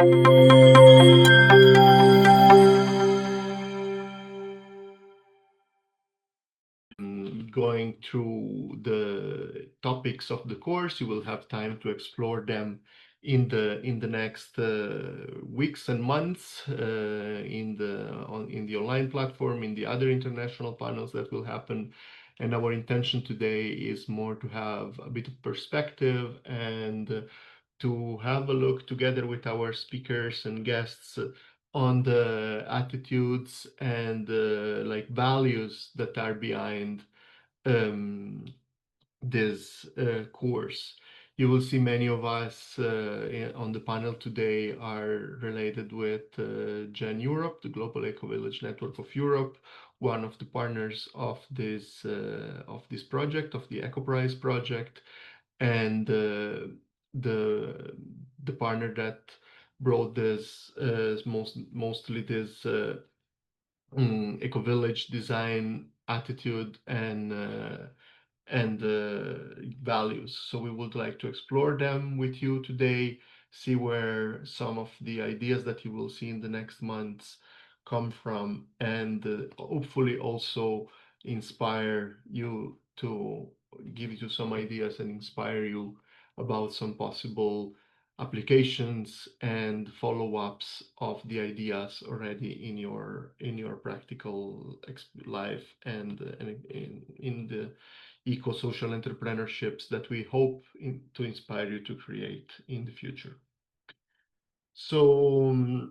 Going through the topics of the course, you will have time to explore them in the next weeks and months in the online platform, in the other international panels that will happen. And our intention today is more to have a bit of perspective and to have a look together with our speakers and guests on the attitudes and like values that are behind um, this course. You will see many of us on the panel today are related with Gen Europe, the Global Ecovillage Network of Europe, one of the partners of this project, of the ECOPRISE project, and the the partner that brought this mostly this Ecovillage design attitude and values. So we would like to explore them with you today, see where some of the ideas that you will see in the next months come from, and hopefully also inspire you to give you some ideas and inspire you about some possible applications and follow-ups of the ideas already in your practical life and in the eco-social entrepreneurships that we hope to inspire you to create in the future. So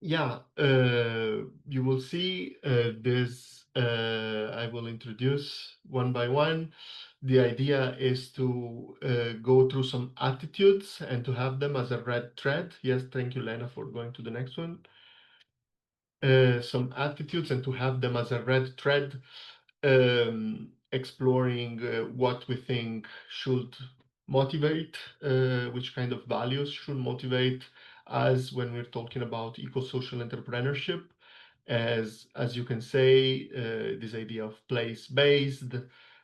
yeah, you will see this. I will introduce one by one. The idea is to go through some attitudes and to have them as a red thread. Yes, thank you, Lena, for going to the next one. Some attitudes and to have them as a red thread, exploring what we think should motivate, which kind of values should motivate us when we're talking about eco-social entrepreneurship. As you can say, this idea of place-based,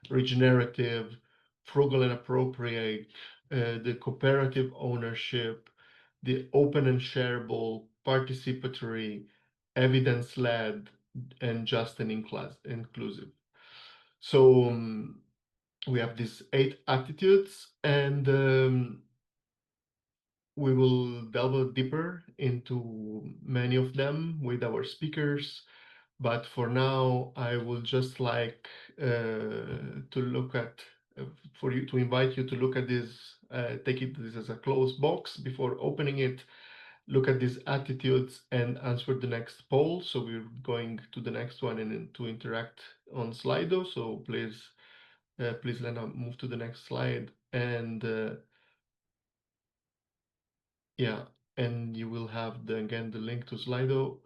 regenerative, frugal and appropriate, the cooperative ownership, the open and shareable, participatory, evidence-led, and just and inclusive. So we have these 8 attitudes, and we will delve deeper into many of them with our speakers. But for now, I would just like to look at, for you to invite you to look at this, take this as a closed box before opening it, look at these attitudes and answer the next poll. So we're going to the next one and to interact on Slido. So please Lena, move to the next slide. And yeah, and you will have again the link to Slido.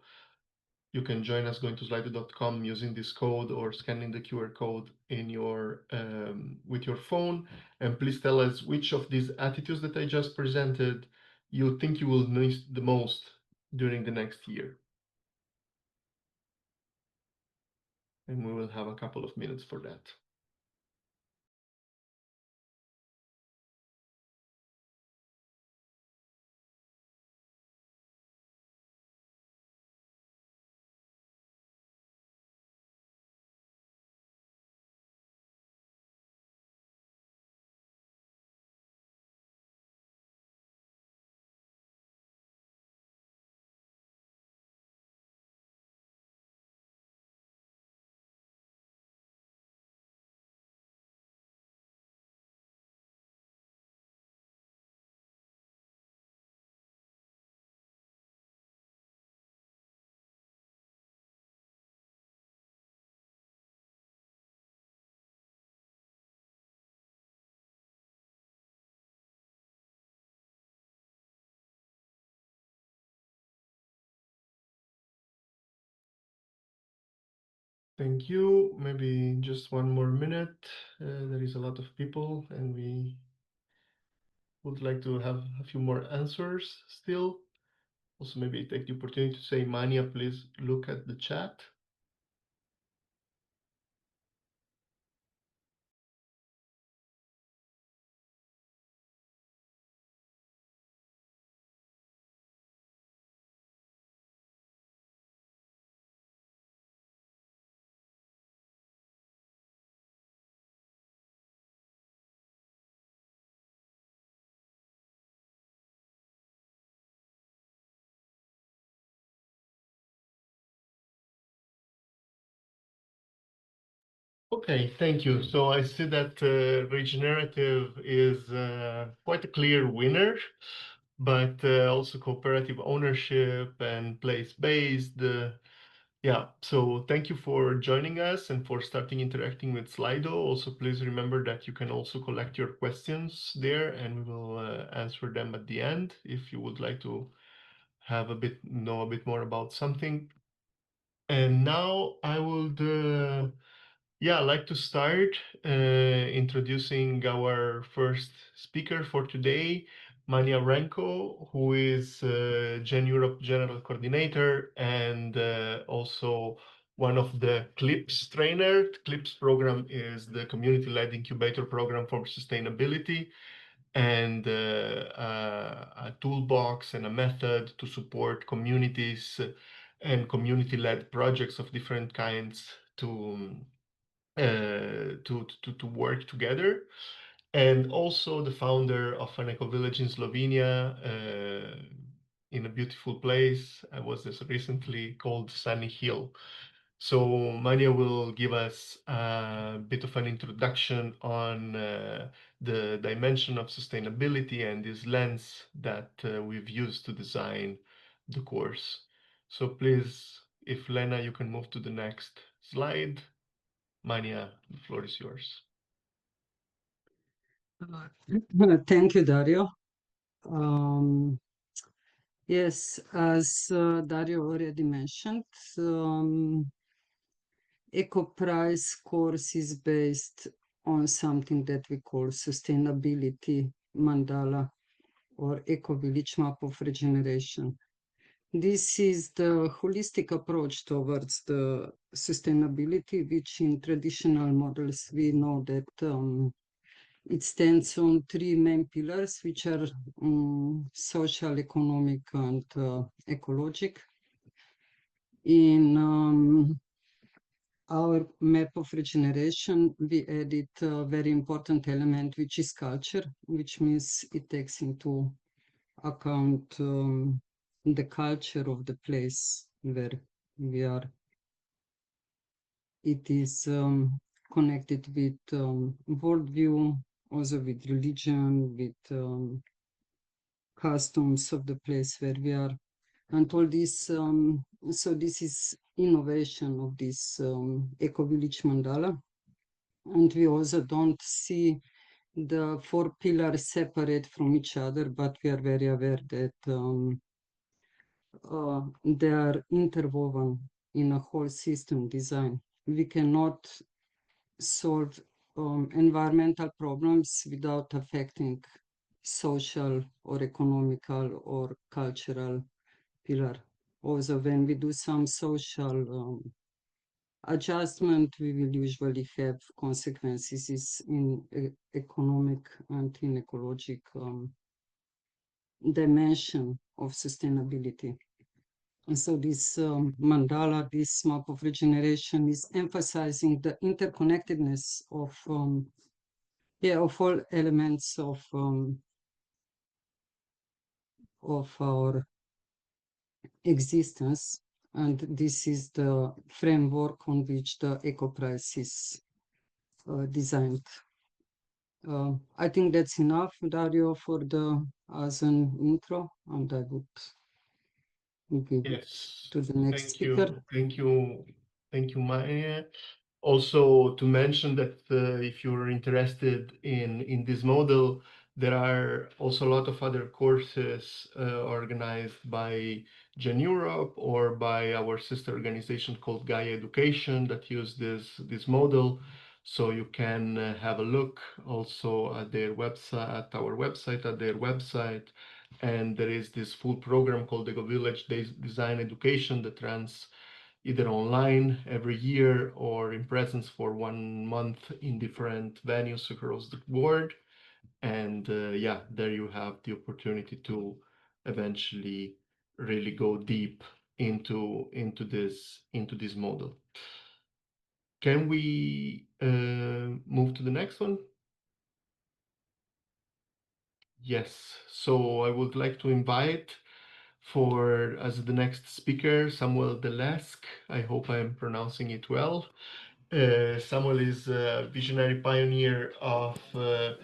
You can join us going to slido.com using this code or scanning the QR code in your with your phone. And please tell us which of these attitudes that I just presented you think you will miss the most during the next year. And we will have a couple of minutes for that. Thank you. Maybe just one more minute. There is a lot of people and we would like to have a few more answers still. Also, maybe take the opportunity to say, Mania, please look at the chat. Okay, thank you. So I see that regenerative is quite a clear winner, but also cooperative ownership and place-based. Yeah, so thank you for joining us and for starting interacting with Slido. Also, please remember that you can also collect your questions there, and we will answer them at the end if you would like to know a bit more about something. And now I would like to start introducing our first speaker for today, Mania Renko, who is Gen Europe General Coordinator and also one of the CLIPS trainer. CLIPS program is the Community-Led Incubator Program for Sustainability, and a toolbox and a method to support communities and community-led projects of different kinds to work together. And also the founder of an eco-village in Slovenia, in a beautiful place. I was just recently called Sunny Hill. So Mania will give us a bit of an introduction on the dimension of sustainability and this lens that we've used to design the course. So please, if Lena, you can move to the next slide. Mania, the floor is yours. Thank you, Dario. Um, yes, as Dario already mentioned, um, EcoPrize course is based on something that we call sustainability mandala or Ecovillage map of regeneration. This is the holistic approach towards the sustainability, which in traditional models we know that it stands on three main pillars, which are social, economic, and ecologic. In our map of regeneration, we added a very important element, which is culture, which means it takes into account the culture of the place where we are. It is connected with worldview, also with religion, with customs of the place where we are, and all this. So this is innovation of this eco-village mandala, and we also don't see the four pillars separate from each other, but we are very aware that they are interwoven in a whole system design. We cannot solve environmental problems without affecting social or economical or cultural pillar. Also, when we do some social adjustment, we will usually have consequences in economic and in ecologic dimension of sustainability. And so this mandala, this map of regeneration, is emphasizing the interconnectedness of all elements of our existence, and this is the framework on which the EcoPrize is designed. I think that's enough, Dario, for the as an intro, and I would give it Yes, to the next thank speaker. you, thank you, thank you, Maya. Also, to mention that if you're interested in this model, there are also a lot of other courses organized by Gen Europe or by our sister organization called Gaia Education that use this model. So you can have a look also at their website, at our website, at their website. And there is this full program called Ecovillage Design Education that runs either online every year or in presence for 1 month in different venues across the board. And there you have the opportunity to eventually really go deep into this model. Can we move to the next one? Yes. So I would like to invite as the next speaker, Samuel Delesk. I hope I am pronouncing it well. Samuel is a visionary pioneer at the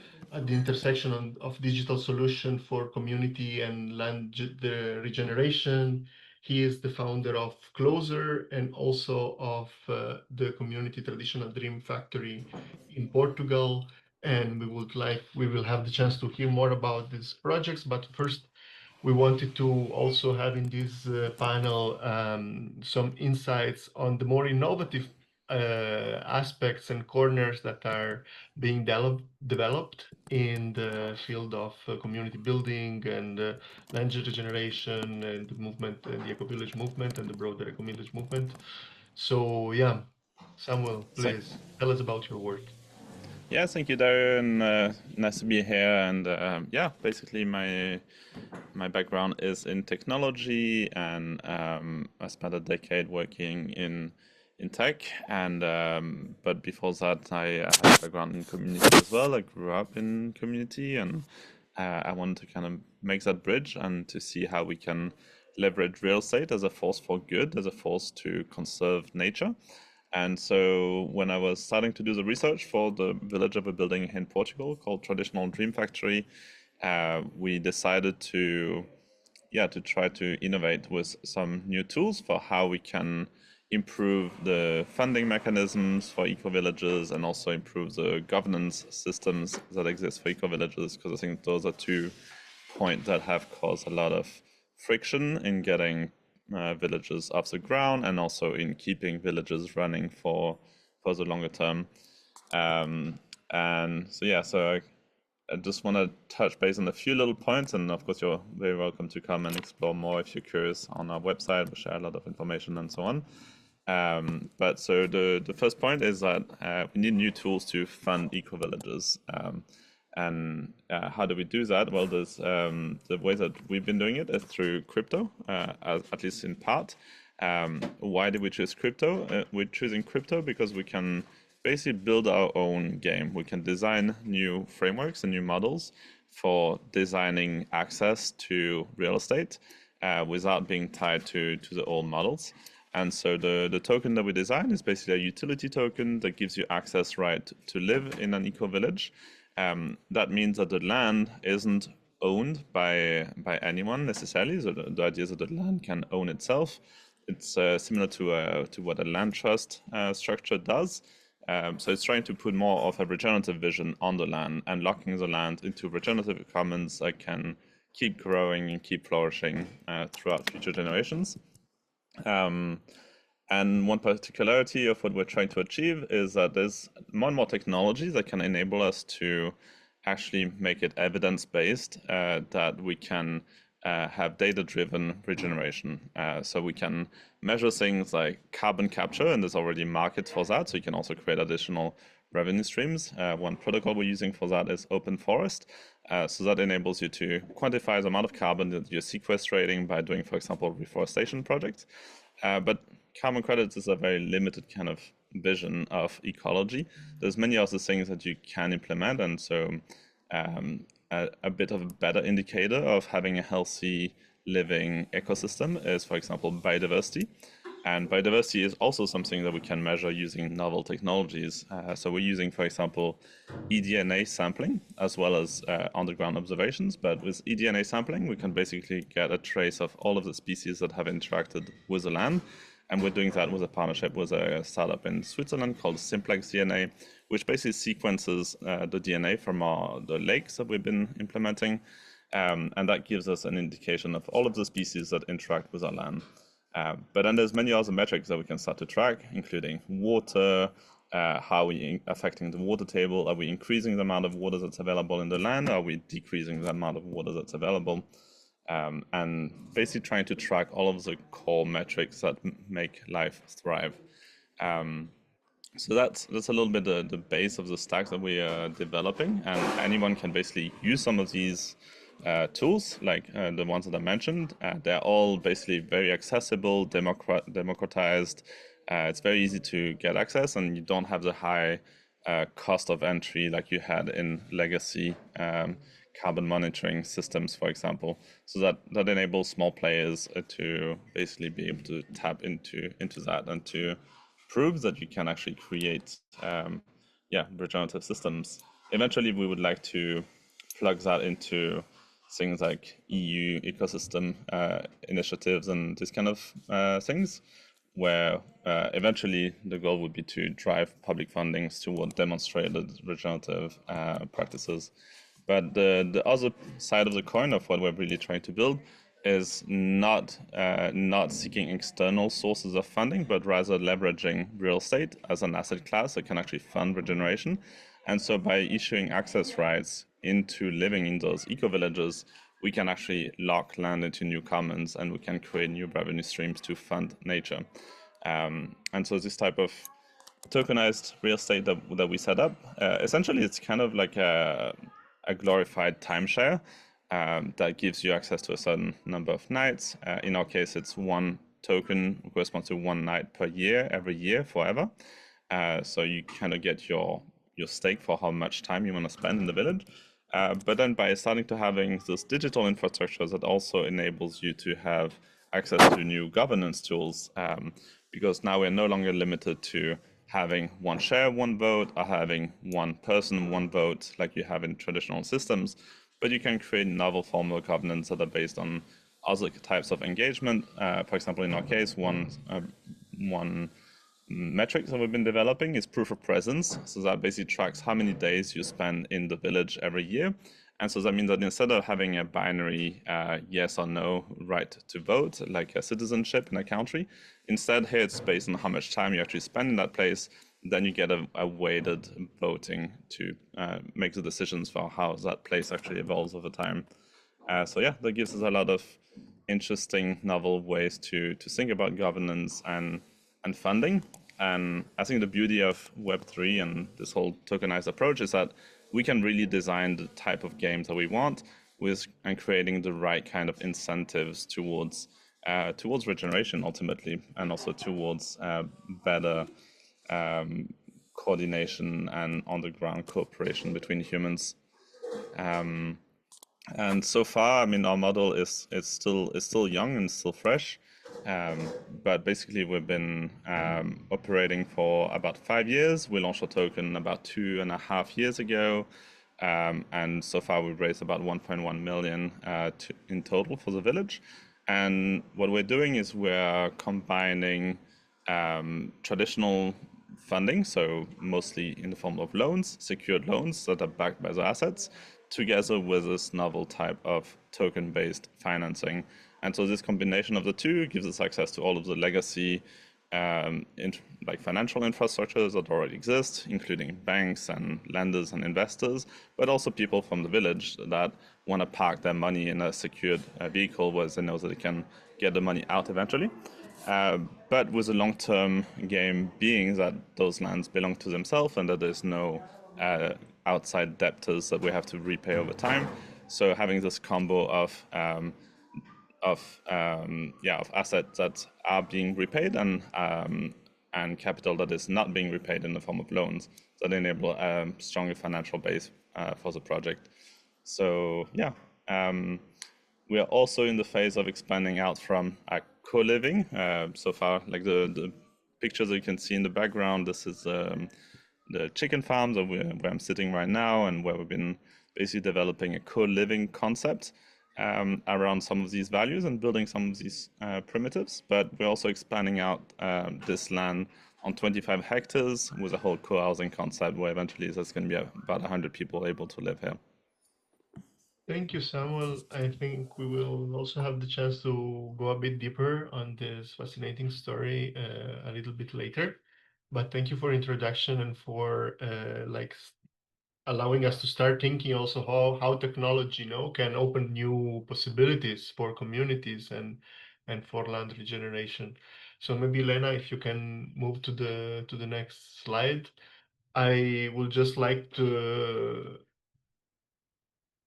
intersection of digital solution for community and the regeneration. He is the founder of Closer and also of the community traditional dream factory in Portugal. And we will have the chance to hear more about these projects. But first, we wanted to also have in this panel some insights on the more innovative aspects and corners that are being developed in the field of community building and land regeneration and the movement and the Ecovillage movement and the broader Ecovillage movement. So yeah, Samuel, So, please tell us about your work. yeah, thank you, Darren. Nice to be here. And yeah, basically my background is in technology, and I spent a decade working in tech. And but before that, I had a background in community as well. I grew up in community, and I wanted to kind of make that bridge and to see how we can leverage real estate as a force for good, as a force to conserve nature. And so when I was starting to do the research for the village of a building in Portugal called Traditional Dream Factory, we decided to, yeah, to try to innovate with some new tools for how we can improve the funding mechanisms for eco-villages and also improve the governance systems that exist for eco-villages, because I think those are two points that have caused a lot of friction in getting villages off the ground and also in keeping villages running for the longer term. And so yeah, so I just want to touch base on a few little points, and of course you're very welcome to come and explore more if you're curious on our website. We share a lot of information and so on. But so the first point is that we need new tools to fund eco villages. And how do we do that? Well, there's the way that we've been doing it is through crypto, at least in part. Why did we choose crypto? We're choosing crypto because we can basically build our own game. We can design new frameworks and new models for designing access to real estate without being tied to the old models. And so the token that we design is basically a utility token that gives you access right to live in an eco village. That means that the land isn't owned by anyone necessarily. So the idea is that the land can own itself. It's similar to what a land trust structure does. So it's trying to put more of a regenerative vision on the land and locking the land into regenerative commons that can keep growing and keep flourishing throughout future generations. And one particularity of what we're trying to achieve is that there's more and more technology that can enable us to actually make it evidence-based, that we can have data-driven regeneration. So we can measure things like carbon capture, and there's already markets for that. So you can also create additional revenue streams. One protocol we're using for that is Open Forest. So that enables you to quantify the amount of carbon that you're sequestrating by doing, for example, reforestation projects. But carbon credits is a very limited kind of vision of ecology. There's many other things that you can implement, and so a bit of a better indicator of having a healthy living ecosystem is, for example, biodiversity. And biodiversity is also something that we can measure using novel technologies. So we're using, for example, eDNA sampling as well as underground observations. But with eDNA sampling, we can basically get a trace of all of the species that have interacted with the land. And we're doing that with a partnership with a startup in Switzerland called Simplex DNA, which basically sequences the DNA from the lakes that we've been implementing. And that gives us an indication of all of the species that interact with our land. But then there's many other metrics that we can start to track, including water, how are we affecting the water table? Are we increasing the amount of water that's available in the land? Are we decreasing the amount of water that's available? And basically trying to track all of the core metrics that make life thrive. So that's a little bit the base of the stack that we are developing, and anyone can basically use some of these tools, like the ones that I mentioned. They're all basically very accessible, democratized. It's very easy to get access, and you don't have the high cost of entry like you had in legacy carbon monitoring systems, for example. So that enables small players to basically be able to tap into that and to proves that you can actually create regenerative systems. Eventually, we would like to plug that into things like EU ecosystem initiatives and this kind of things, where eventually the goal would be to drive public fundings toward demonstrated regenerative practices. But the other side of the coin of what we're really trying to build is not seeking external sources of funding, but rather leveraging real estate as an asset class that can actually fund regeneration. And so by issuing access rights into living in those eco-villages, we can actually lock land into new commons and we can create new revenue streams to fund nature. And so this type of tokenized real estate that we set up, essentially it's kind of like a glorified timeshare that gives you access to a certain number of nights. In our case, it's one token corresponds to one night per year, every year, forever. So you kind of get your stake for how much time you want to spend in the village. But then by starting to having this digital infrastructure that also enables you to have access to new governance tools, because now we're no longer limited to having one share, one vote, or having one person, one vote, like you have in traditional systems, but you can create novel formal governance that are based on other types of engagement. For example, in our case, one metric that we've been developing is proof of presence. So that basically tracks how many days you spend in the village every year. And so that means that instead of having a binary yes or no right to vote, like a citizenship in a country, instead here it's based on how much time you actually spend in that place. Then you get a weighted voting to make the decisions for how that place actually evolves over time. So yeah, that gives us a lot of interesting, novel ways to think about governance and funding. And I think the beauty of Web3 and this whole tokenized approach is that we can really design the type of games that we want and creating the right kind of incentives towards regeneration ultimately, and also towards better coordination and on-the-ground cooperation between humans. And so far, I mean, our model is still young and still fresh, but basically we've been operating for about 5 years. We launched our token about 2.5 years ago, and so far we've raised about 1.1 million in total for the village. And what we're doing is we're combining traditional funding, so mostly in the form of loans, secured loans that are backed by the assets, together with this novel type of token-based financing. And so this combination of the two gives us access to all of the legacy like financial infrastructures that already exist, including banks and lenders and investors, but also people from the village that want to park their money in a secured vehicle where they know that they can get the money out eventually. But with the long-term game being that those lands belong to themselves and that there's no outside debtors that we have to repay over time. So having this combo of assets that are being repaid and capital that is not being repaid in the form of loans that enable a stronger financial base for the project. So yeah, we are also in the phase of expanding out from co-living. So far, like the pictures that you can see in the background, this is the chicken farms where I'm sitting right now, and where we've been basically developing a co-living concept around some of these values and building some of these primitives. But we're also expanding out this land on 25 hectares with a whole co-housing concept where eventually there's going to be about 100 people able to live here. Thank you, Samuel. I think we will also have the chance to go a bit deeper on this fascinating story a little bit later. But thank you for introduction and for allowing us to start thinking also how technology, can open new possibilities for communities and for land regeneration. So maybe Lena, if you can move to the next slide. I would just like to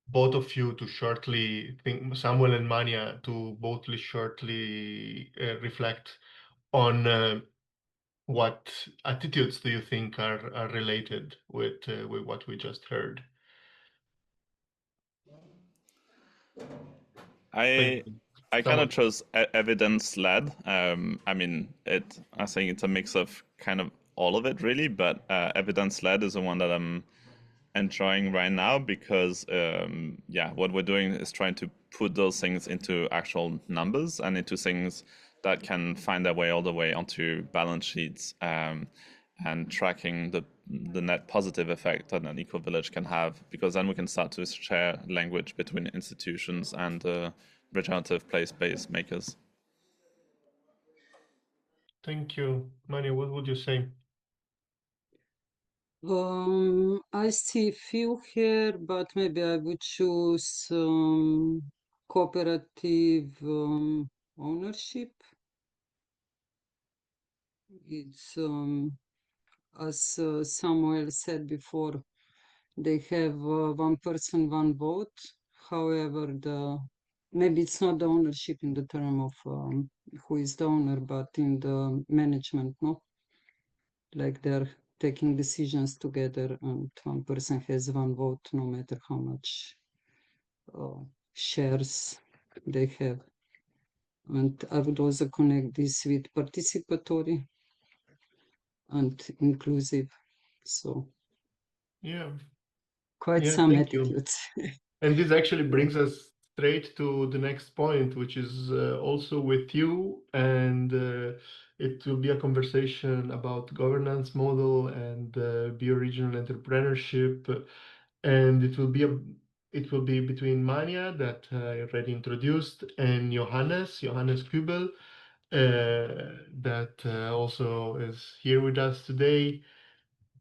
both of you to shortly think, Samuel and Mania, to both shortly reflect on what attitudes do you think are related with what we just heard. Thank I you. I kind of chose evidence-led. I mean, I think it's a mix of kind of all of it, really. But evidence-led is the one that I'm enjoying right now because, yeah, what we're doing is trying to put those things into actual numbers and into things that can find their way all the way onto balance sheets, and tracking the net positive effect that an eco-village can have, because then we can start to share language between institutions and regenerative place-based makers. Thank you. Mani, what would you say? I see few here, but maybe I would choose cooperative ownership. It's as Samuel said before, they have one person, one vote. However, maybe it's not the ownership in the term of who is the owner, but in the management, no? Like they're taking decisions together, and one person has one vote, no matter how much shares they have. And I would also connect this with participatory and inclusive. So Yeah. quite Yeah, some thank you. attitudes. And this actually brings us straight to the next point, which is also with you, and it will be a conversation about governance model and bioregional entrepreneurship, and it will be between Mania, that I already introduced, and Johannes Kubel, that also is here with us today.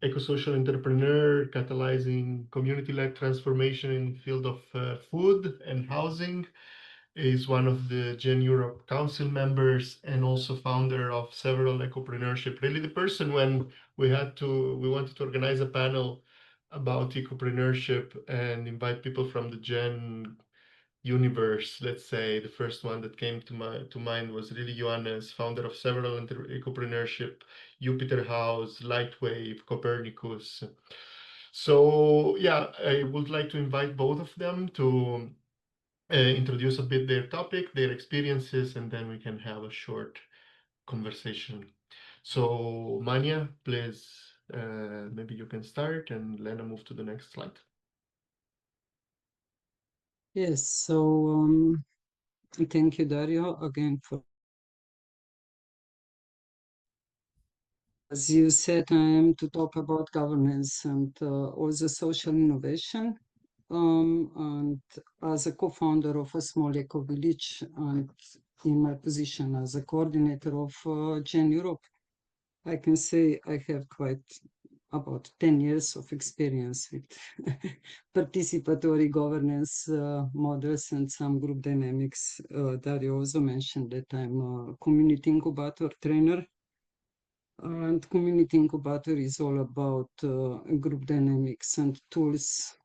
Ecosocial entrepreneur catalyzing community-led transformation in the field of food and housing, is one of the Gen Europe Council members and also founder of several Ecopreneurship. Really the person when we wanted to organize a panel about Ecopreneurship and invite people from the Gen universe, let's say. The first one that came to mind was really Johannes, founder of several Ecopreneurship, Jupiter House, Lightwave, Copernicus. So yeah, I would like to invite both of them to introduce a bit their topic, their experiences, and then we can have a short conversation. So Mania, please, maybe you can start, and Lena move to the next slide. Yes, so thank you, Dario, again for. As you said, I am to talk about governance and also social innovation. And as a co-founder of a small eco-village, and in my position as a coordinator of Gen Europe, I can say I have quite about 10 years of experience with participatory governance models and some group dynamics. Dario also mentioned that I'm a community incubator trainer. And community incubator is all about group dynamics and tools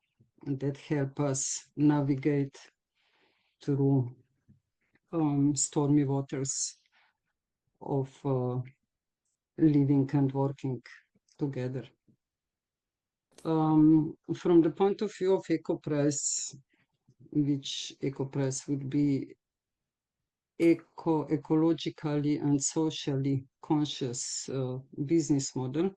that help us navigate through stormy waters of living and working together. From the point of view of EcoPRISE, which EcoPRISE would be ecologically and socially conscious business model,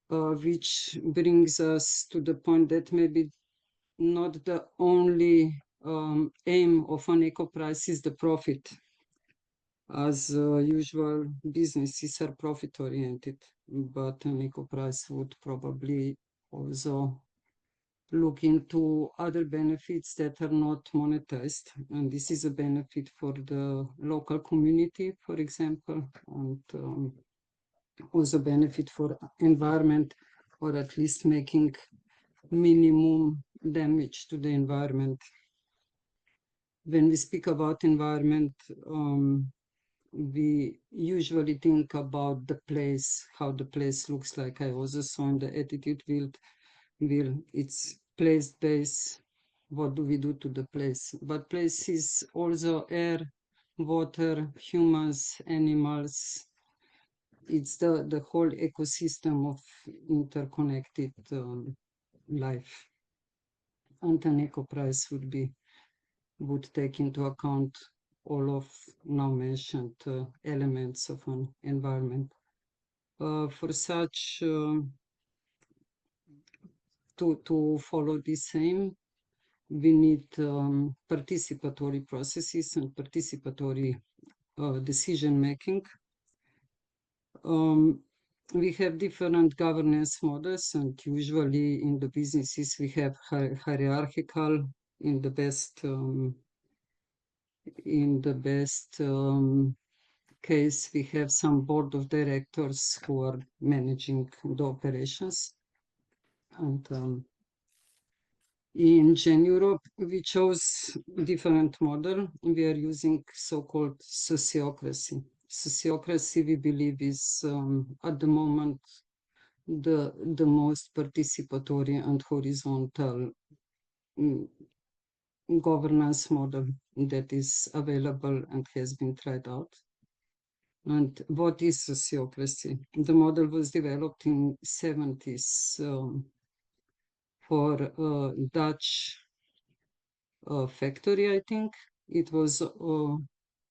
which brings us to the point that maybe not the only aim of an EcoPRISE is the profit. As usual, businesses are profit-oriented, but an EcoPRISE would probably also look into other benefits that are not monetized. And this is a benefit for the local community, for example, and also benefit for environment, or at least making minimum damage to the environment. When we speak about environment, we usually think about the place, how the place looks like. I also saw in the attitude wheel, it's place-based. What do we do to the place? But place is also air, water, humans, animals. It's the whole ecosystem of interconnected life. And an EcoPRISE would be would take into account all of now mentioned elements of an environment. For such, to follow this aim, we need participatory processes and participatory decision making. We have different governance models, and usually in the businesses we have hierarchical. In the best case, we have some board of directors who are managing the operations. And in Gen Europe, we chose different model. We are using so-called sociocracy. Sociocracy, we believe, is at the moment the most participatory and horizontal governance model that is available and has been tried out. And what is sociocracy? The model was developed in 70s for Dutch factory, I think. It was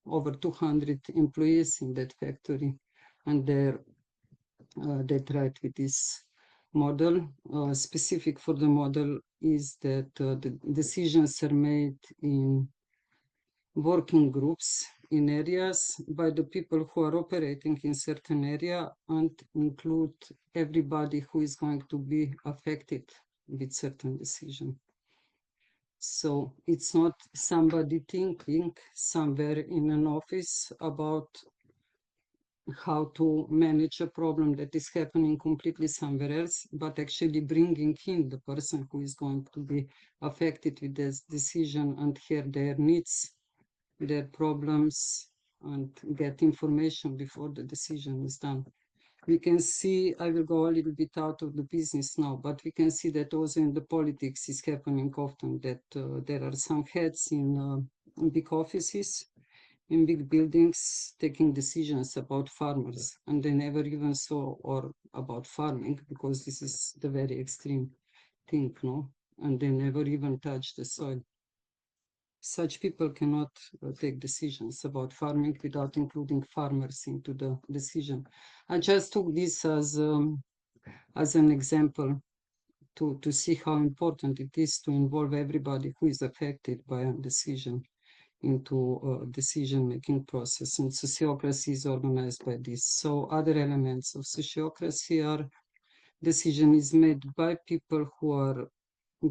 over 200 employees in that factory, and they tried with this model. Specific for the model is that the decisions are made in working groups in areas by the people who are operating in certain area and include everybody who is going to be affected with certain decision. So it's not somebody thinking somewhere in an office about how to manage a problem that is happening completely somewhere else, but actually bringing in the person who is going to be affected with this decision and hear their needs, their problems, and get information before the decision is done. We can see, I will go a little bit out of the business now, but we can see that also in the politics is happening often, that there are some heads in big offices, in big buildings, taking decisions about farmers, and they never even saw or about farming, because this is the very extreme thing, no? And they never even touch the soil. Such people cannot take decisions about farming without including farmers into the decision. I just took this as an example to see how important it is to involve everybody who is affected by a decision into a decision-making process. And sociocracy is organized by this. So other elements of sociocracy are decision is made by people who are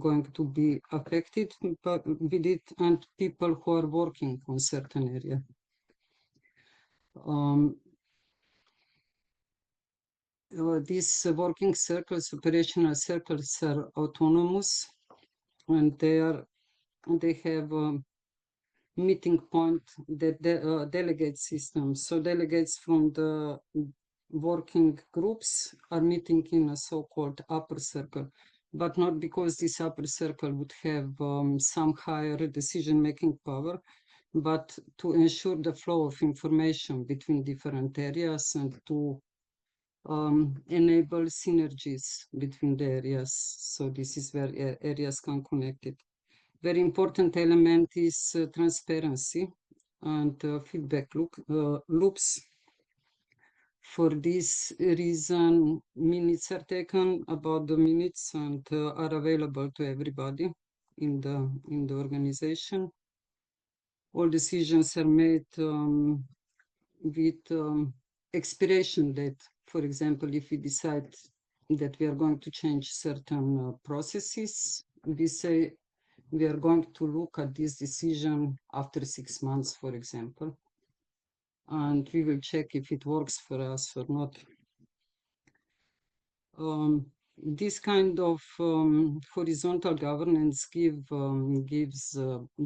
going to be affected with it and people who are working on certain area. These working circles, operational circles, are autonomous, and they have a meeting point that delegate system. So delegates from the working groups are meeting in a so-called upper circle, but not because this upper circle would have some higher decision-making power, but to ensure the flow of information between different areas and to enable synergies between the areas. So this is where areas can connect it. Very important element is transparency and feedback loops. For this reason, minutes are taken about the minutes and are available to everybody in the organization. All decisions are made with expiration date. For example, if we decide that we are going to change certain processes, we say we are going to look at this decision after 6 months, for example, and we will check if it works for us or not. This kind of horizontal governance gives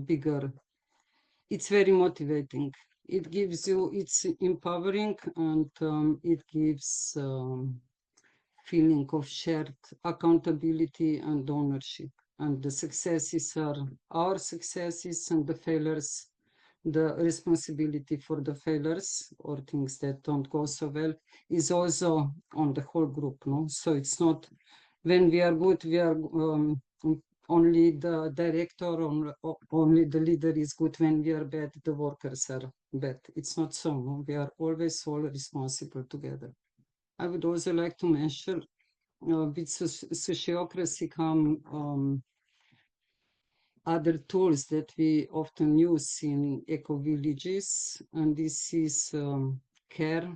bigger, it's very motivating. It gives you, it's empowering, and it gives feeling of shared accountability and ownership. And the successes are our successes, and the failures, the responsibility for the failures or things that don't go so well is also on the whole group, no? So it's not when we are good, we are only the director, only the leader is good. When we are bad, the workers are bad. It's not so. No? We are always all responsible together. I would also like to mention with sociocracy come other tools that we often use in eco-villages, and this is care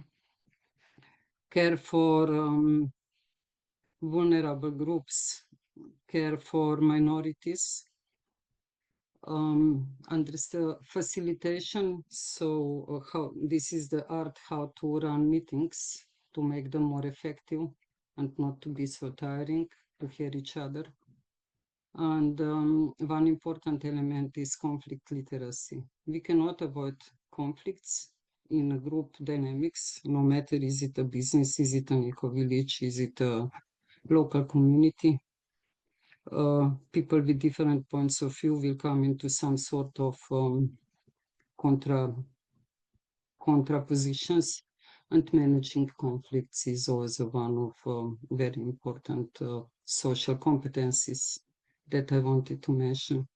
for vulnerable groups, care for minorities, understand facilitation. So how this is the art how to run meetings to make them more effective and not to be so tiring to hear each other. And one important element is conflict literacy. We cannot avoid conflicts in a group dynamics, no matter is it a business, is it an eco-village, is it a local community. People with different points of view will come into some sort of contrapositions, and managing conflicts is also one of very important social competencies that I wanted to mention.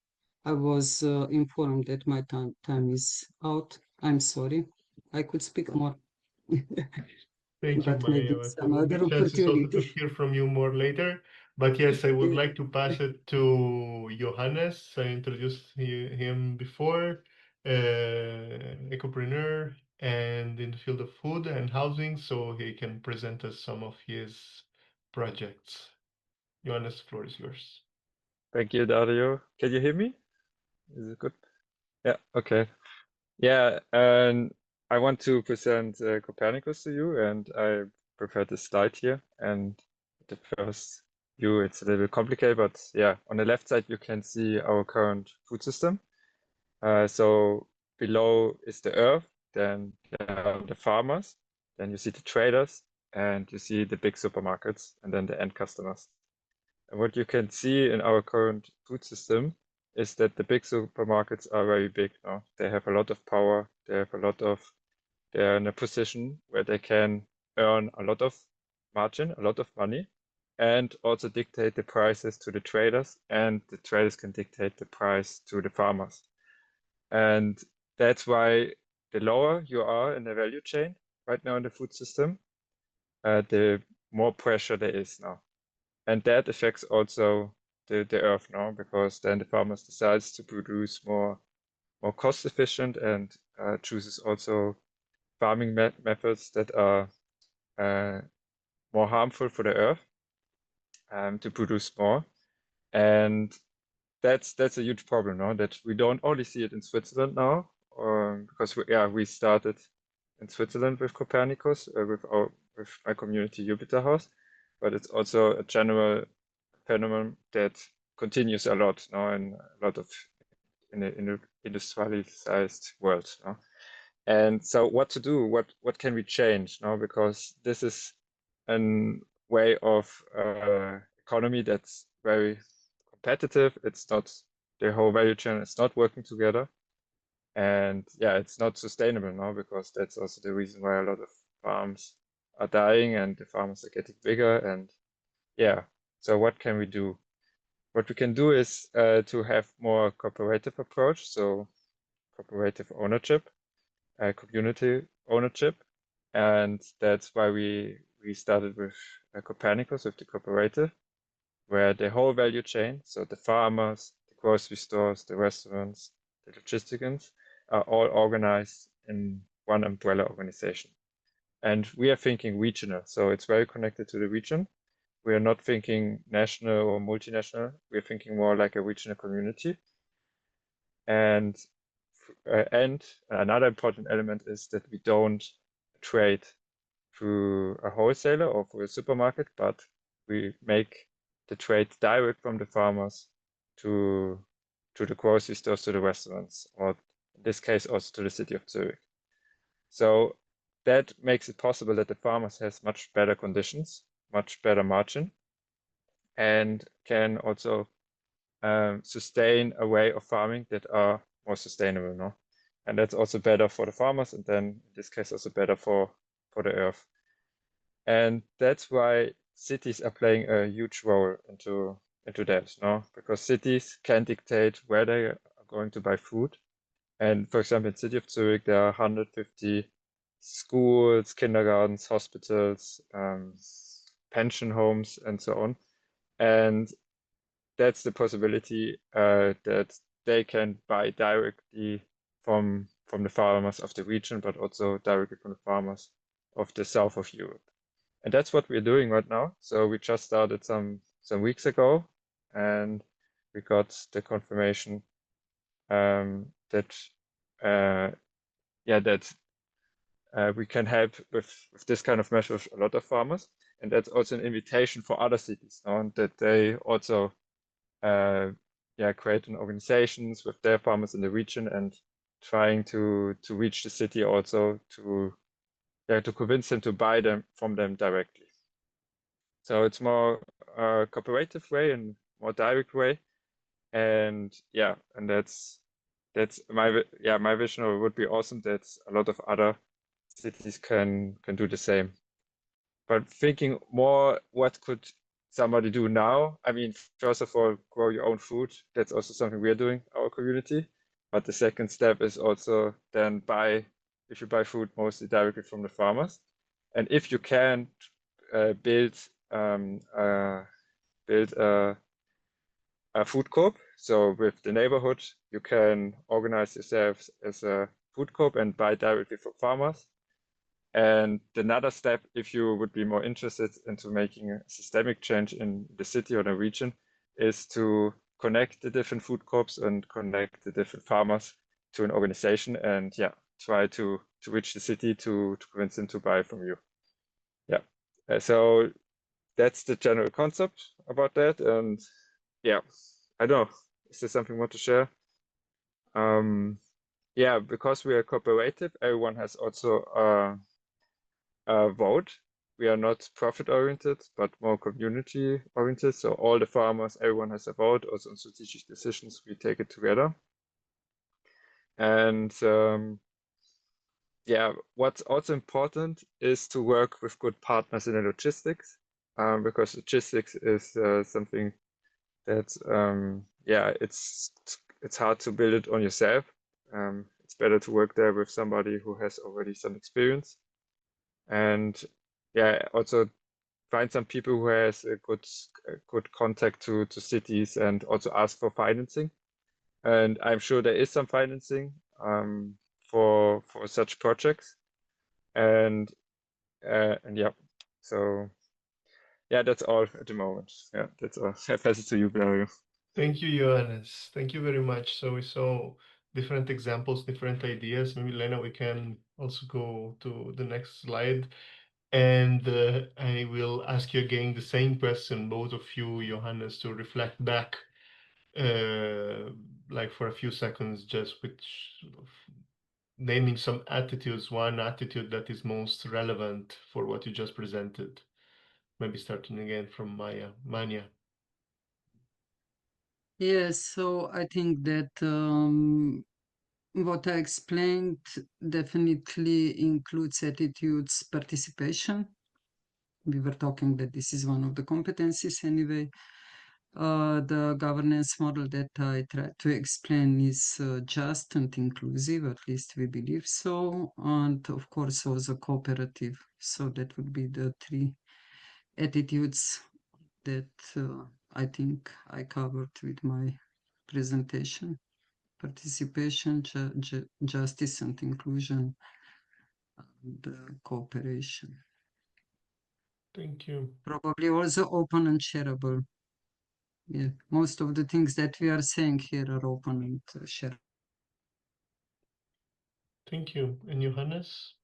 I was informed that my time is out. I'm sorry. I could speak more. Thank you, But maybe Maria. some We'll other get chances also to opportunity. hear from you more later. But yes, I would like to pass it to Johannes. I introduced him before, ecopreneur and in the field of food and housing, so he can present us some of his projects. Johannes, the floor is yours. Thank you, Dario. Can you hear me? Is it good? Yeah, okay. Yeah, and I want to present Copernicus to you, and I prepared this slide here. And the first view, it's a little complicated, but yeah, on the left side, you can see our current food system. So below is the earth, then there are the farmers, then you see the traders, and you see the big supermarkets, and then the end customers. And what you can see in our current food system is that the big supermarkets are very big now. They have a lot of power. They're in a position where they can earn a lot of margin, a lot of money, and also dictate the prices to the traders, and the traders can dictate the price to the farmers. And that's why the lower you are in the value chain right now in the food system, the more pressure there is now. And that affects also the earth now, because then the farmers decides to produce more cost efficient and chooses also farming methods that are more harmful for the earth to produce more. And that's a huge problem now, that we don't only see it in Switzerland now, because we started in Switzerland with Copernicus, with my community Jupiter House, but it's also a general phenomenon that continues a lot now in a lot of in the industrialized world. No? And so what to do? What can we change now? Because this is a way of economy that's very competitive. It's not, the whole value chain is not working together. And yeah, it's not sustainable now, because that's also the reason why a lot of farms are dying and the farmers are getting bigger. And yeah, so what can we do? What we can do is to have more cooperative approach, so cooperative ownership, community ownership, and that's why we started with Copernicus, with the cooperative, where the whole value chain, so the farmers, the grocery stores, the restaurants, the logisticians, are all organized in one umbrella organization. And we are thinking regional, so it's very connected to the region. We are not thinking national or multinational. We're thinking more like a regional community. And another important element is that we don't trade through a wholesaler or through a supermarket, but we make the trade direct from the farmers to the grocery stores, to the restaurants, or in this case also to the city of Zurich. So that makes it possible that the farmers has much better conditions, much better margin, and can also sustain a way of farming that are more sustainable, no? And that's also better for the farmers, and then in this case also better for the earth. And that's why cities are playing a huge role into into that, no? Because cities can dictate where they are going to buy food. And for example, in the city of Zurich, there are 150 schools, kindergartens, hospitals, pension homes, and so on. And that's the possibility that they can buy directly from the farmers of the region, but also directly from the farmers of the south of Europe. And that's what we're doing right now. So we just started some weeks ago, and we got the confirmation that we can help with this kind of measure with a lot of farmers. And that's also an invitation for other cities, and that they also create organizations with their farmers in the region and trying to reach the city also to convince them to buy them from them directly. So it's more a cooperative way and more direct way, and that's my vision. Or it would be awesome that a lot of other cities can do the same. But thinking more, what could somebody do now? I mean, first of all, grow your own food. That's also something we're doing, our community. But the second step is also then if you buy food mostly directly from the farmers. And if you can build a food coop, so with the neighborhood, you can organize yourselves as a food coop and buy directly from farmers. And another step, if you would be more interested into making a systemic change in the city or the region, is to connect the different food co-ops and connect the different farmers to an organization, and try to reach the city to convince them to buy from you. So that's the general concept about that. And I don't know, is there something more to share? Because we are cooperative, everyone has also a vote. We are not profit oriented, but more community oriented. So all the farmers, everyone has a vote. Also on strategic decisions, we take it together. And what's also important is to work with good partners in the logistics, because logistics is something that it's hard to build it on yourself. It's better to work there with somebody who has already some experience. And also find some people who has a good contact to cities, and also ask for financing. And I'm sure there is some financing for such projects. And so that's all at the moment. That's all. I pass it to you, Dario. Thank you, Johannes. Thank you very much. So we saw different examples, different ideas. Maybe, Lena, we can also go to the next slide. And I will ask you again the same question, both of you, Johannes, to reflect back, like for a few seconds, just with naming some attitudes, one attitude that is most relevant for what you just presented. Maybe starting again from Mania. Yes, so I think that what I explained definitely includes attitudes, participation. We were talking that this is one of the competencies anyway. The governance model that I tried to explain is just and inclusive, at least we believe so. And of course, also cooperative. So that would be the three attitudes that I think I covered with my presentation: participation, justice and inclusion, and cooperation. Thank you. Probably also open and shareable. Yeah, most of the things that we are saying here are open and shareable. Thank you. And Johannes?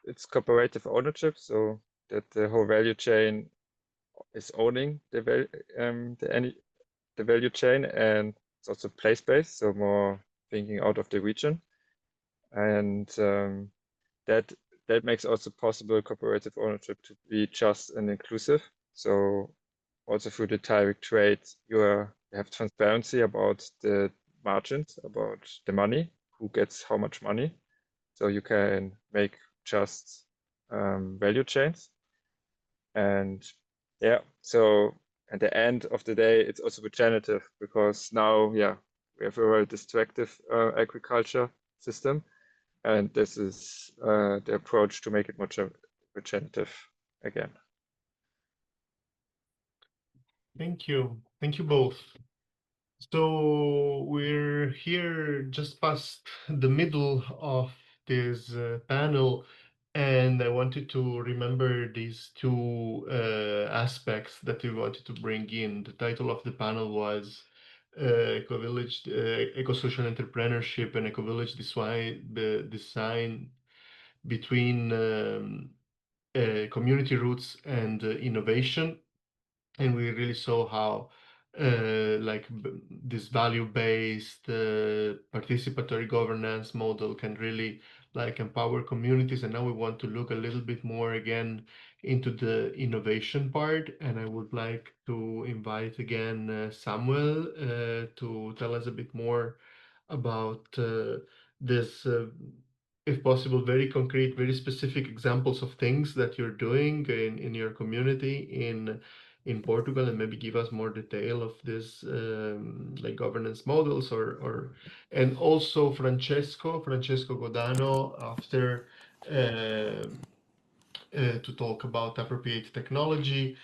It's cooperative ownership, so that the whole value chain is owning the value chain, and it's also place-based, so more thinking out of the region. And that makes also possible cooperative ownership to be just and inclusive. So also through the direct trade, you have transparency about the margins, about the money, who gets how much money. So you can make just value chains. And so at the end of the day, it's also regenerative, because now, yeah, we have a very destructive agriculture system, and this is the approach to make it much regenerative again. Thank you. Thank you both. So we're here just past the middle of this panel, and I wanted to remember these two aspects that we wanted to bring in. The title of the panel was Ecovillage, Ecosocial Entrepreneurship and Ecovillage Design between community roots and innovation. And we really saw how this value-based participatory governance model can really empower communities. And now we want to look a little bit more again into the innovation part. And I would like to invite again Samuel to tell us a bit more about this, if possible, very concrete, very specific examples of things that you're doing in your community in Portugal, and maybe give us more detail of this governance models and also Francesco Godano after to talk about appropriate technology.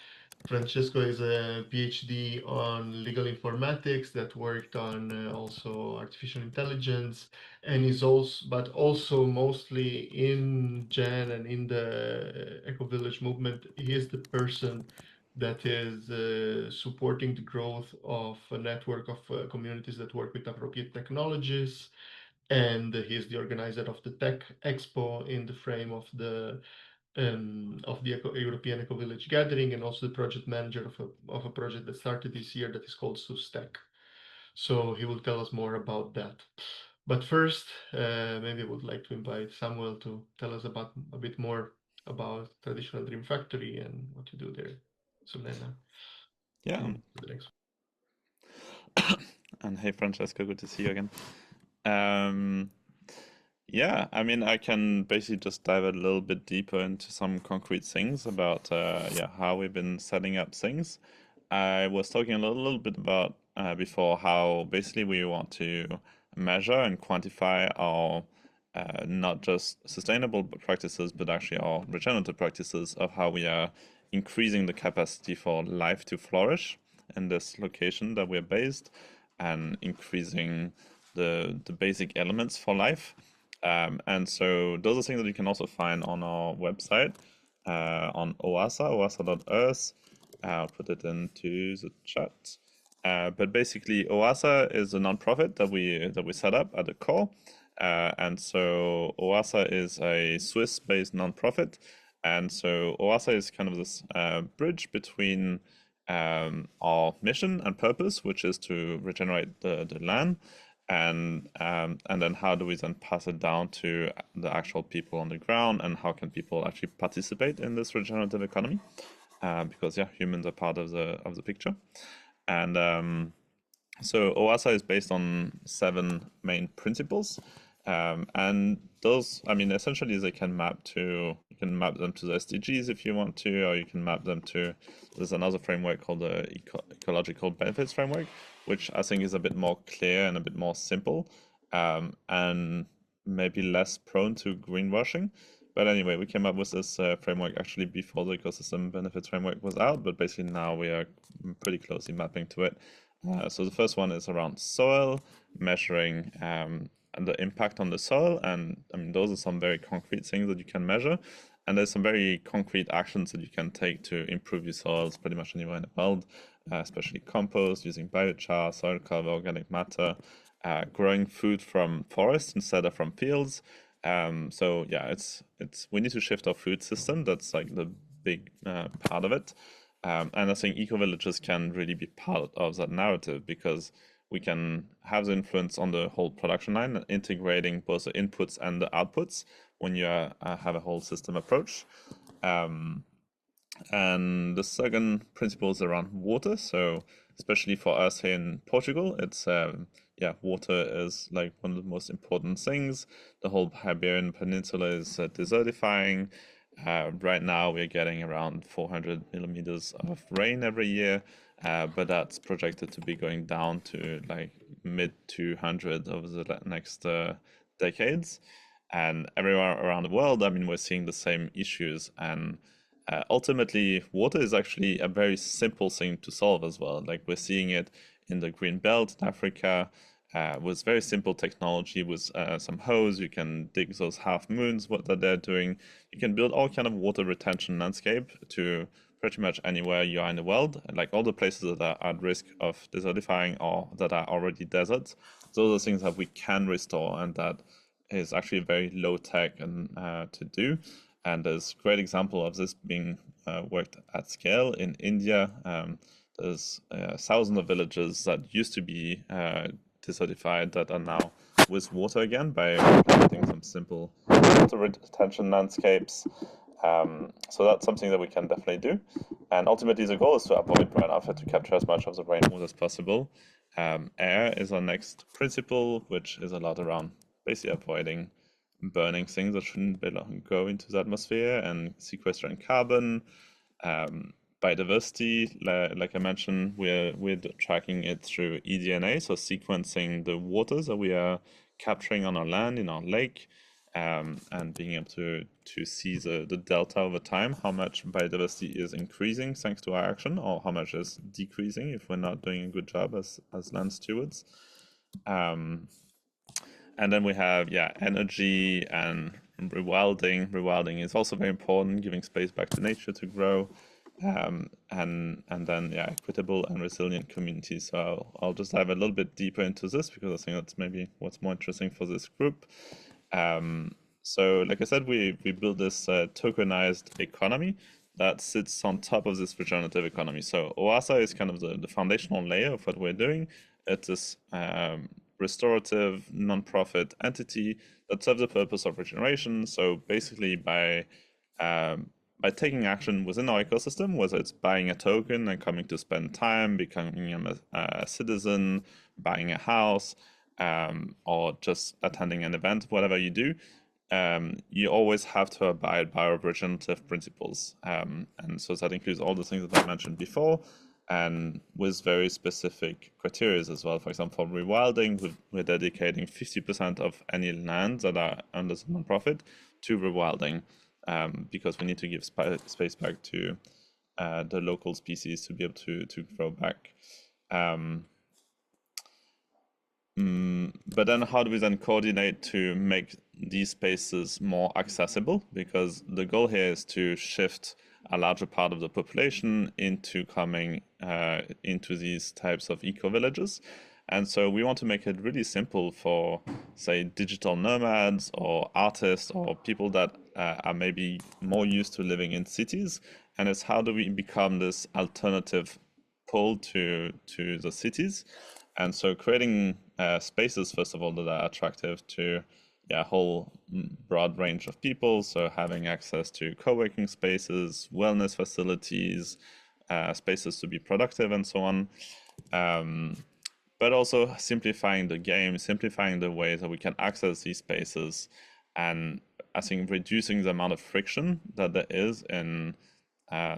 Francesco is a PhD on legal informatics that worked on also artificial intelligence, and is also mostly in Gen and in the Ecovillage movement. He is the person that is supporting the growth of a network of communities that work with appropriate technologies, and he is the organizer of the Tech Expo in the frame of the European Ecovillage gathering, and also the project manager of a project that started this year that is called SUSTEC. So he will tell us more about that. But first, maybe I would like to invite Samuel to tell us a bit more about Traditional Dream Factory and what you do there. So Nena, Yeah. the next And hey, Francesco, good to see you again. Yeah, I mean, I can basically just dive a little bit deeper into some concrete things about how we've been setting up things. I was talking a little bit about before how basically we want to measure and quantify our not just sustainable practices, but actually our regenerative practices of how we are increasing the capacity for life to flourish in this location that we're based, and increasing the basic elements for life. And so those are things that you can also find on our website on oasa.earth. I'll put it into the chat. But basically, OASA is a nonprofit that we set up at the core. And so OASA is a Swiss-based nonprofit. And so OASA is kind of this bridge between our mission and purpose, which is to regenerate the land, and then how do we then pass it down to the actual people on the ground, and how can people actually participate in this regenerative economy? Because humans are part of the picture. And so OASA is based on 7 main principles, and those, I mean, essentially you can map them to the SDGs if you want to, or you can map them to, there's another framework called the ecological benefits framework, which I think is a bit more clear and a bit more simple, and maybe less prone to greenwashing. But anyway, we came up with this framework actually before the ecosystem benefits framework was out, but basically now we are pretty closely mapping to it. So the first one is around soil, measuring and the impact on the soil. And I mean, those are some very concrete things that you can measure. And there's some very concrete actions that you can take to improve your soils pretty much anywhere in the world, especially compost, using biochar, soil cover, organic matter, growing food from forests instead of from fields. So yeah, it's we need to shift our food system. That's like the big part of it. And I think eco-villages can really be part of that narrative, because we can have the influence on the whole production line, integrating both the inputs and the outputs when you have a whole system approach. And the second principle is around water. So especially for us here in Portugal, it's water is like one of the most important things. The whole Iberian Peninsula is desertifying. Right now, we're getting around 400 millimeters of rain every year, but that's projected to be going down to like mid 200 over the next decades. And everywhere around the world, I mean, we're seeing the same issues. And ultimately, water is actually a very simple thing to solve as well. Like we're seeing it in the Green Belt in Africa. With very simple technology, with some hose, you can dig those half moons. What that they're doing, you can build all kind of water retention landscape to pretty much anywhere you are in the world. Like all the places that are at risk of desertifying or that are already deserts, those are things that we can restore, and that is actually very low tech and to do. And there's a great example of this being worked at scale in India. There's thousands of villages that used to be desertified that are now with water again by implementing some simple water retention landscapes. So that's something that we can definitely do. And ultimately, the goal is to avoid runoff, to capture as much of the rainwater as possible. Air is our next principle, which is a lot around basically avoiding burning things that shouldn't go into the atmosphere and sequestering carbon. Biodiversity, like I mentioned, we're tracking it through eDNA, so sequencing the waters that we are capturing on our land, in our lake, and being able to see the delta over time, how much biodiversity is increasing thanks to our action, or how much is decreasing if we're not doing a good job as land stewards. And then we have, energy and rewilding. Rewilding is also very important, giving space back to nature to grow. And then, equitable and resilient communities. So I'll just dive a little bit deeper into this because I think that's maybe what's more interesting for this group. So like I said, we built this tokenized economy that sits on top of this regenerative economy. So OASA is kind of the foundational layer of what we're doing. It's this restorative non-profit entity that serves the purpose of regeneration. So basically by taking action within our ecosystem, whether it's buying a token and coming to spend time, becoming a citizen, buying a house, or just attending an event, whatever you do, you always have to abide by our regenerative principles. And so that includes all the things that I mentioned before, and with very specific criteria as well. For example, for rewilding, we're dedicating 50% of any lands that are under the nonprofit to rewilding, because we need to give space back to the local species to be able to grow back. But then how do we then coordinate to make these spaces more accessible? Because the goal here is to shift a larger part of the population into coming into these types of eco-villages. And so we want to make it really simple for, say, digital nomads or artists or people that are maybe more used to living in cities. And it's how do we become this alternative pull to the cities? And so creating spaces, first of all, that are attractive to a whole broad range of people. So having access to co-working spaces, wellness facilities, spaces to be productive, and so on. But also simplifying the game, simplifying the ways that we can access these spaces, and I think reducing the amount of friction that there is in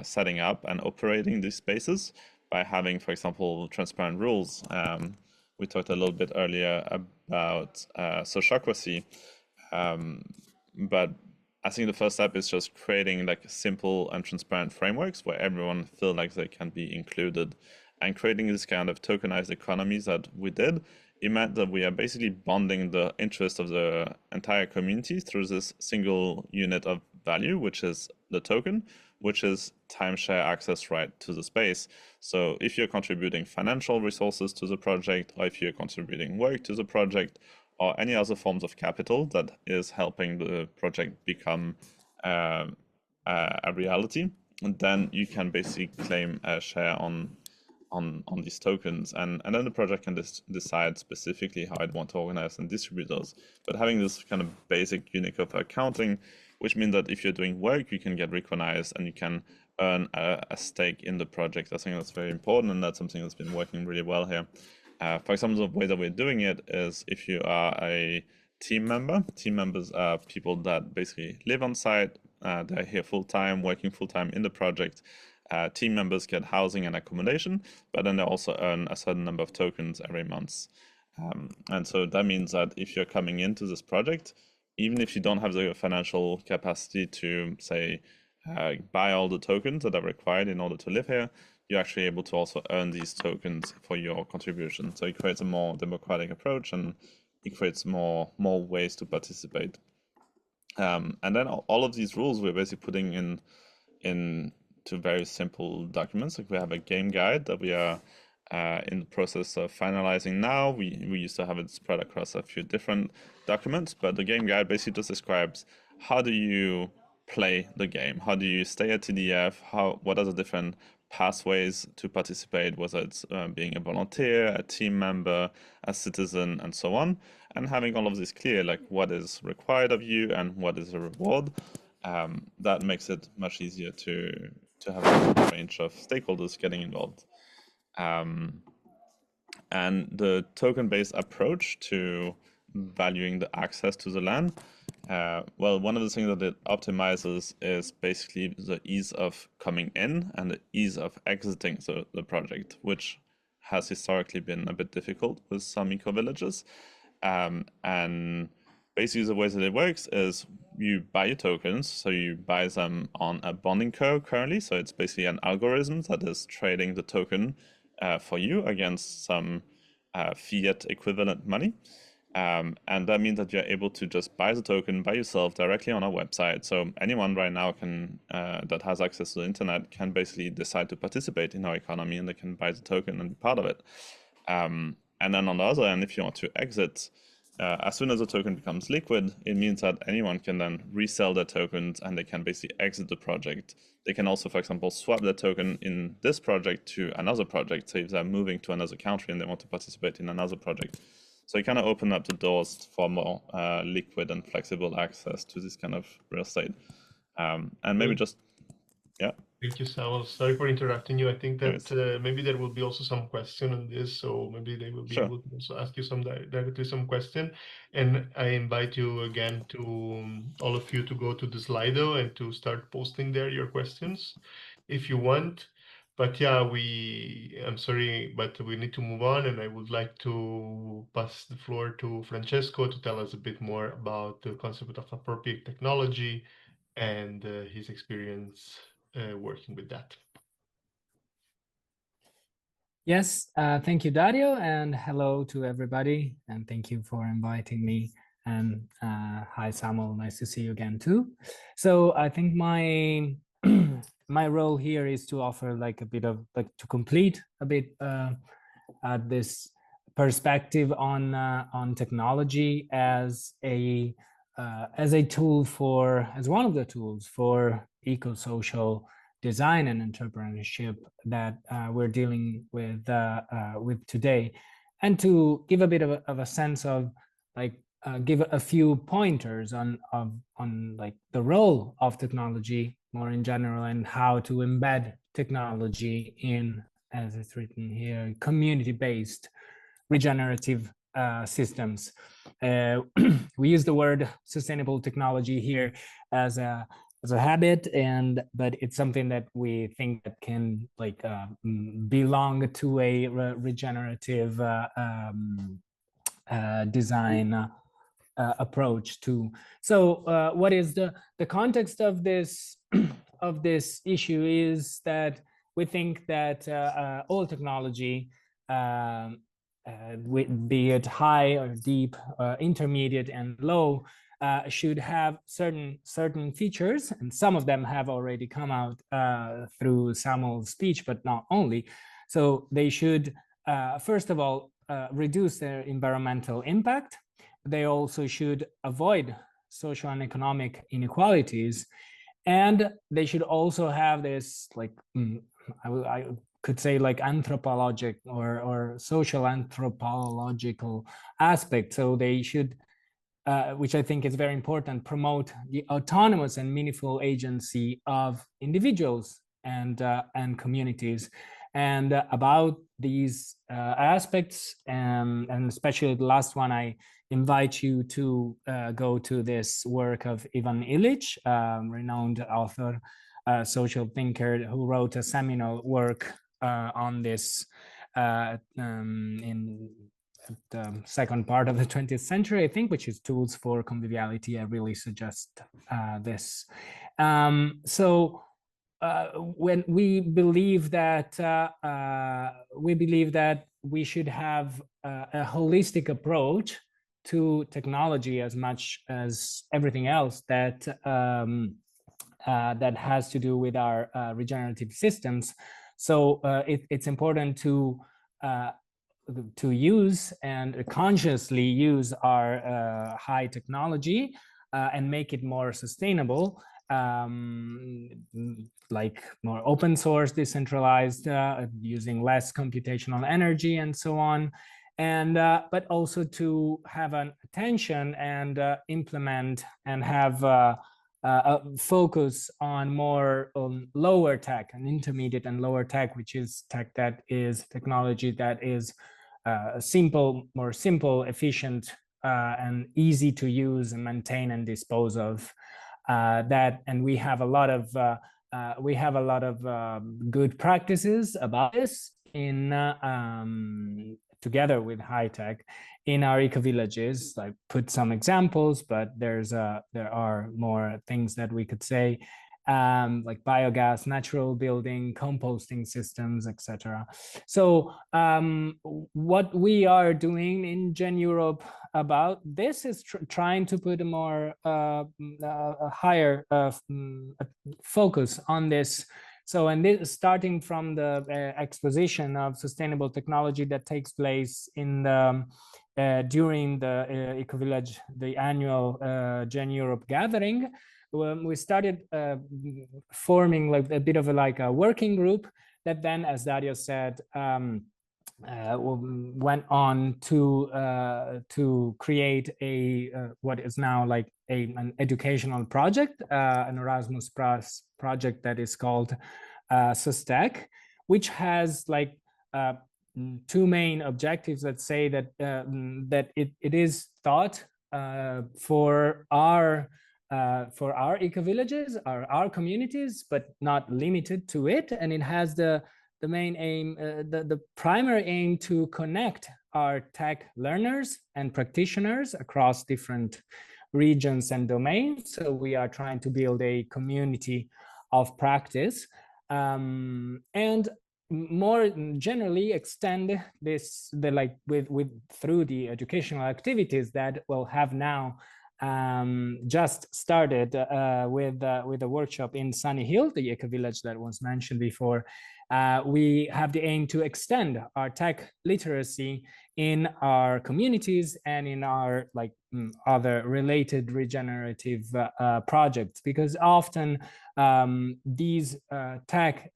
setting up and operating these spaces by having, for example, transparent rules. We talked a little bit earlier about sociocracy, but I think the first step is just creating like simple and transparent frameworks where everyone feel like they can be included, and creating this kind of tokenized economies that we did. It meant that we are basically bonding the interest of the entire community through this single unit of value, which is the token, which is timeshare access right to the space. So if you're contributing financial resources to the project, or if you're contributing work to the project, or any other forms of capital that is helping the project become a reality, then you can basically claim a share on these tokens, and then the project can decide specifically how it wants to organize and distribute those. But having this kind of basic unit of accounting, which means that if you're doing work, you can get recognized and you can earn a stake in the project. I think that's very important, and that's something that's been working really well here. For example, the way that we're doing it is if you are a team member. Team members are people that basically live on site, they're here full-time, working full-time in the project. Team members get housing and accommodation, but then they also earn a certain number of tokens every month. And so that means that if you're coming into this project, even if you don't have the financial capacity to, say, buy all the tokens that are required in order to live here, you're actually able to also earn these tokens for your contribution. So it creates a more democratic approach, and it creates more ways to participate. And then all of these rules we're basically putting in to very simple documents. Like we have a game guide that we are in the process of finalizing now. We used to have it spread across a few different documents, but the game guide basically just describes how do you play the game, how do you stay at TDF, what are the different pathways to participate, whether it's being a volunteer, a team member, a citizen, and so on, and having all of this clear, like what is required of you and what is a reward. That makes it much easier to have a range of stakeholders getting involved. And the token-based approach to valuing the access to the land, well, one of the things that it optimizes is basically the ease of coming in and the ease of exiting the project, which has historically been a bit difficult with some eco-villages. And basically the way that it works is you buy your tokens, so you buy them on a bonding curve currently. So it's basically an algorithm that is trading the token for you against some fiat equivalent money. And that means that you're able to just buy the token by yourself directly on our website. So anyone right now can that has access to the internet can basically decide to participate in our economy, and they can buy the token and be part of it. And then on the other end, if you want to exit, as soon as the token becomes liquid, it means that anyone can then resell their tokens and they can basically exit the project. They can also, for example, swap their token in this project to another project. So if they're moving to another country and they want to participate in another project. So you kind of open up the doors for more liquid and flexible access to this kind of real estate. And maybe just, yeah. Thank you, Samuel. Sorry for interrupting you. I think that maybe there will be also some question on this, so maybe they will be able to also ask you some directly some question. And I invite you again to all of you to go to the Slido and to start posting there your questions if you want. But yeah, I'm sorry, but we need to move on, and I would like to pass the floor to Francesco to tell us a bit more about the concept of appropriate technology and his experience working with that. Yes, thank you, Dario, and hello to everybody, and thank you for inviting me. And hi, Samuel, nice to see you again too. So I think my my role here is to offer like a bit of to complete a bit this perspective on technology as a tool as one of the tools for eco-social design and entrepreneurship that we're dealing with today, and to give a bit of a sense of give a few pointers on like the role of technology more in general, and how to embed technology in, as it's written here, community-based regenerative systems. We use the word sustainable technology here as a habit, but it's something that we think that can belong to a regenerative design approach too. So what is the context of this issue is that we think that all technology, be it high or deep, intermediate and low, should have certain features, and some of them have already come out through Samuel's speech, but not only. So they should, first of all, reduce their environmental impact. They also should avoid social and economic inequalities, and they should also have this, I could say, anthropologic or social anthropological aspect. So they should, which I think is very important, promote the autonomous and meaningful agency of individuals and communities. And about these aspects, and especially the last one I invite you to go to this work of Ivan Illich, renowned author, social thinker, who wrote a seminal work on this in the second part of the 20th century, I think, which is Tools for Conviviality. I really suggest this. So when we believe that we should have a holistic approach to technology as much as everything else that that has to do with our regenerative systems. So it's important to use and consciously use our high technology and make it more sustainable, like more open source, decentralized, using less computational energy and so on. And but also to have an attention and implement and have a focus on more lower tech and intermediate and lower tech, which is tech that is technology that is simple, more simple, efficient, and easy to use and maintain and dispose of. That, and we have a lot of good practices about this in together with high tech in our eco-villages. I put some examples, but there are more things that we could say, like biogas, natural building, composting systems, etc. So what we are doing in Gen Europe about this is trying to put a more a higher focus on this. So, and this starting from the exposition of sustainable technology that takes place in the during the Ecovillage, the annual Gen Europe gathering. We started forming like a bit of a working group that then, as Dario said, went on to create a what is now like an educational project, an Erasmus Plus project that is called SUSTEC, which has like two main objectives that say that that it is thought for our eco-villages, our communities, but not limited to it. And it has the main aim, the primary aim to connect our tech learners and practitioners across different regions and domains. So we are trying to build a community of practice, and more generally extend this through the educational activities that will have now just started with a workshop in Sunny Hill, the Eco-Village that was mentioned before. We have the aim to extend our tech literacy in our communities and in our other related regenerative projects, because often these tech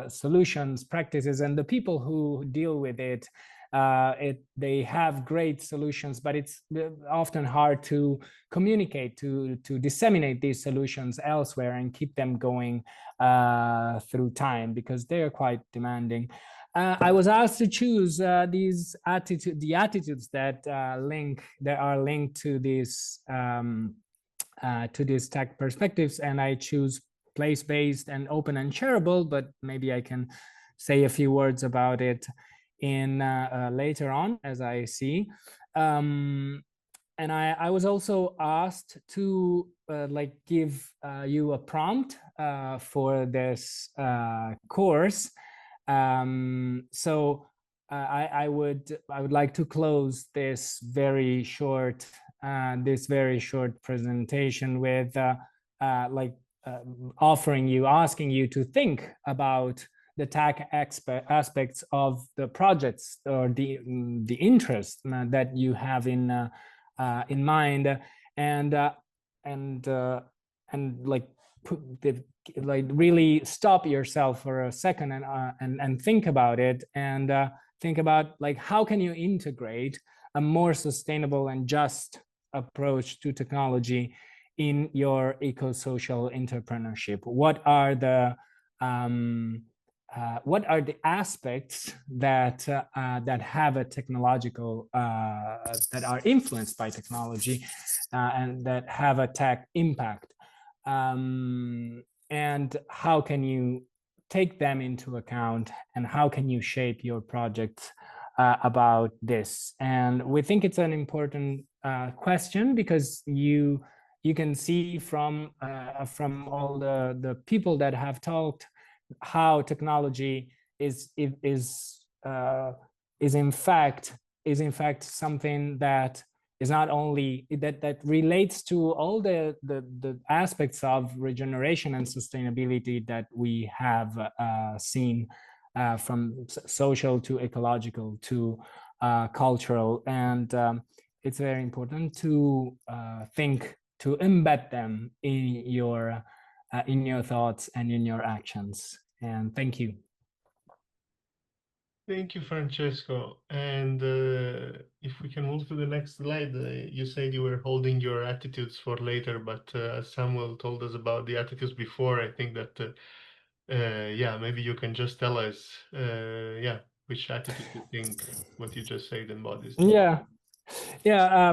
solutions, practices, and the people who deal with it, they have great solutions, but it's often hard to communicate, to disseminate these solutions elsewhere and keep them going through time, because they are quite demanding. I was asked to choose the attitudes that are linked to these tech perspectives, and I choose place-based and open and shareable, but maybe I can say a few words about it in later on as I see. And I was also asked to give you a prompt for this course. So I would like to close this very short presentation with asking you to think about the tech aspects of the projects or the interest that you have in mind, and really stop yourself for a second and think about it, and think about how can you integrate a more sustainable and just approach to technology in your eco-social entrepreneurship. What are the what are the aspects that that have a technological that are influenced by technology and that have a tech impact, and how can you take them into account, and how can you shape your project about this? And we think it's an important question, because you can see from all the people that have talked how technology is in fact something that is not only that relates to all the aspects of regeneration and sustainability that we have seen, from social to ecological to cultural, and it's very important to think to embed them in your thoughts and in your actions. And thank you. Thank you, Francesco. And if we can move to the next slide, you said you were holding your attitudes for later, but Samuel told us about the attitudes before. I think that, yeah, maybe you can just tell us, yeah, which attitude you think what you just said embodies. Yeah. Yeah,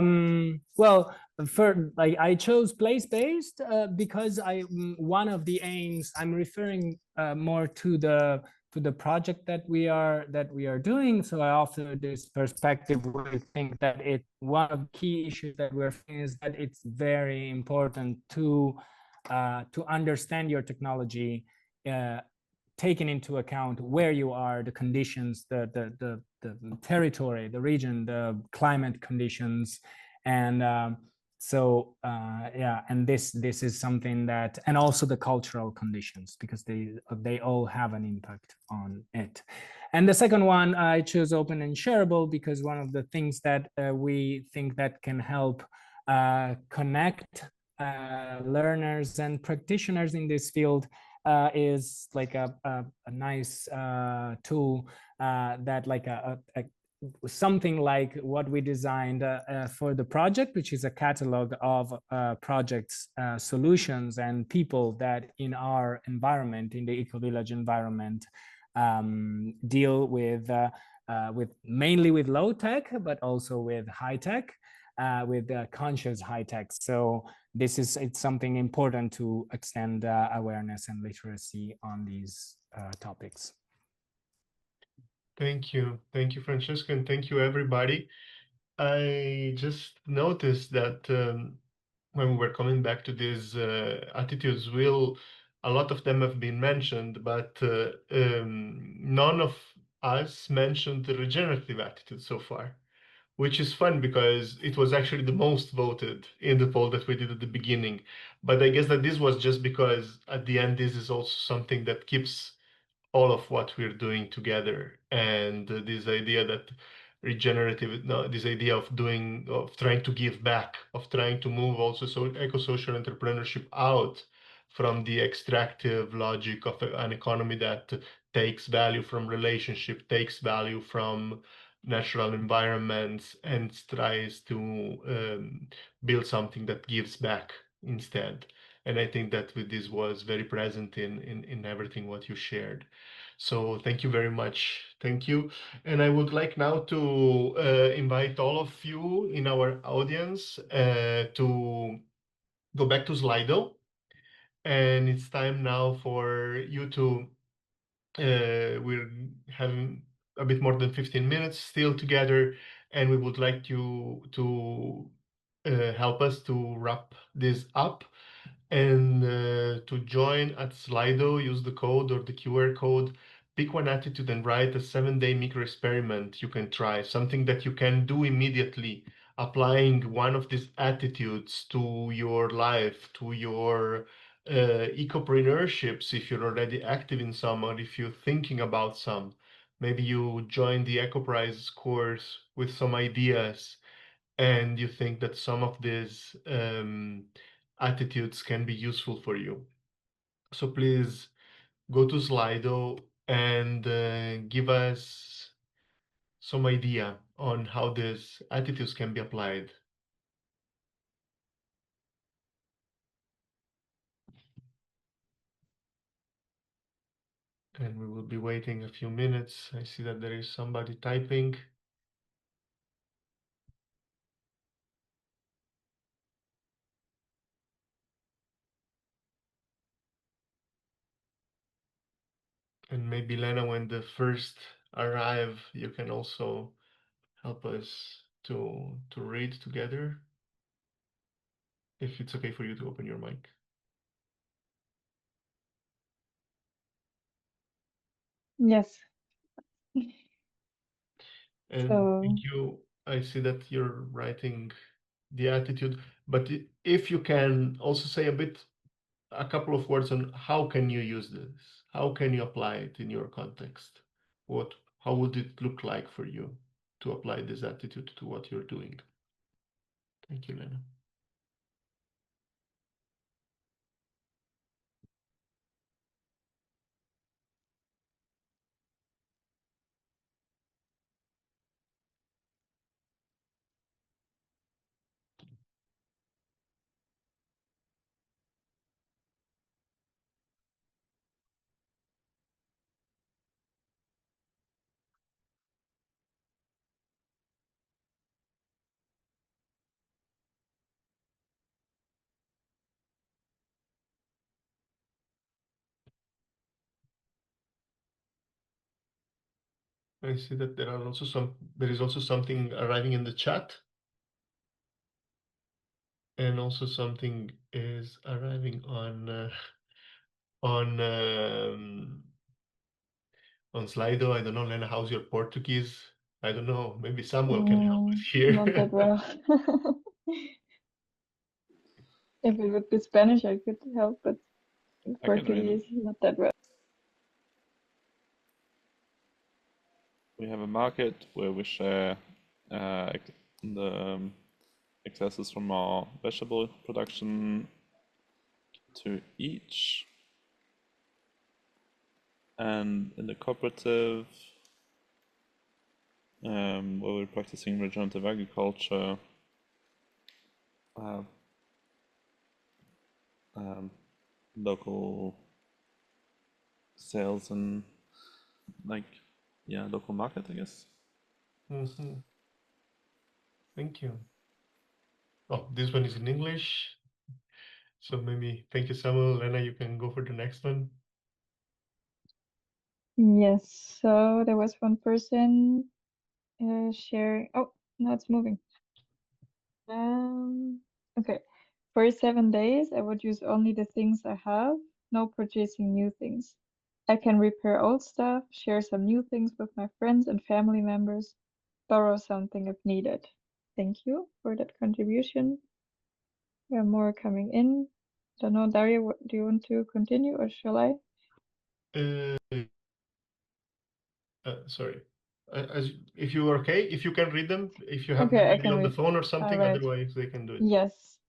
well, for like I chose place-based because one of the aims, I'm referring more to the project that we are doing. So I offer this perspective. We think that one of the key issues that we're seeing is that it's very important to understand your technology, taking into account where you are, the conditions, the territory, the region, the climate conditions, and so yeah, and this is something that, and also the cultural conditions, because they all have an impact on it. And the second one, I chose open and shareable, because one of the things that we think that can help connect learners and practitioners in this field is like a nice tool that like something like what we designed for the project, which is a catalog of projects, solutions, and people that in our environment, in the Ecovillage environment, deal with mainly with low tech, but also with high tech, with conscious high tech. So it's something important to extend awareness and literacy on these topics. Thank you, Francesco, and thank you, everybody. I just noticed that when we were coming back to these attitudes, a lot of them have been mentioned, but none of us mentioned the regenerative attitude so far, which is fun because it was actually the most voted in the poll that we did at the beginning. But I guess that this was just because at the end, this is also something that keeps all of what we're doing together, and this idea that regenerative, no, this idea of trying to give back, of trying to move also eco-social entrepreneurship out from the extractive logic of an economy that takes value from relationship, takes value from natural environments, and tries to build something that gives back instead. And I think that with this was very present in everything what you shared. So thank you very much. Thank you. And I would like now to invite all of you in our audience to go back to Slido. And it's time now for you to, we're having a bit more than 15 minutes still together, and we would like you to help us to wrap this up. And to join at Slido, use the code or the QR code, pick one attitude and write a 7-day micro experiment you can try, something that you can do immediately, applying one of these attitudes to your life, to your ecopreneurships, if you're already active in some, or if you're thinking about some. Maybe you join the ECOPRISE course with some ideas, and you think that some of these attitudes can be useful for you. So please go to Slido and give us some idea on how these attitudes can be applied. And we will be waiting a few minutes. I see that there is somebody typing. And maybe Lena, when the first arrive, you can also help us to read together, if it's okay for you to open your mic. Yes. And So thank you. I see that you're writing the attitude, but if you can also say a couple of words on how can you use this? How can you apply it in your context? How would it look like for you to apply this attitude to what you're doing? Thank you, Lena. I see that there is also something arriving in the chat, and also something is arriving on on Slido. I don't know, Lena, how's your Portuguese? I don't know. Maybe Samuel can help us not that here. well. If it would be Spanish, I could help, but I can read Portuguese, it. not that well. We have a market where we share the excesses from our vegetable production to each. And in the cooperative, where we're practicing regenerative agriculture, local sales and local market, I guess. Mhm. Thank you. Oh, this one is in English. So maybe, thank you, Samuel. Lena, you can go for the next one. Yes, so there was one person sharing. Oh, now it's moving. Okay. For 7 days, I would use only the things I have, no purchasing new things. I can repair old stuff, share some new things with my friends and family members, borrow something if needed. Thank you for that contribution. There are more coming in. Don't know, Dario, do you want to continue or shall I? Uh, sorry. If you are okay, if you can read them, if you have them Okay, I maybe can on the read. phone or All something, right. otherwise they can do it. Yes.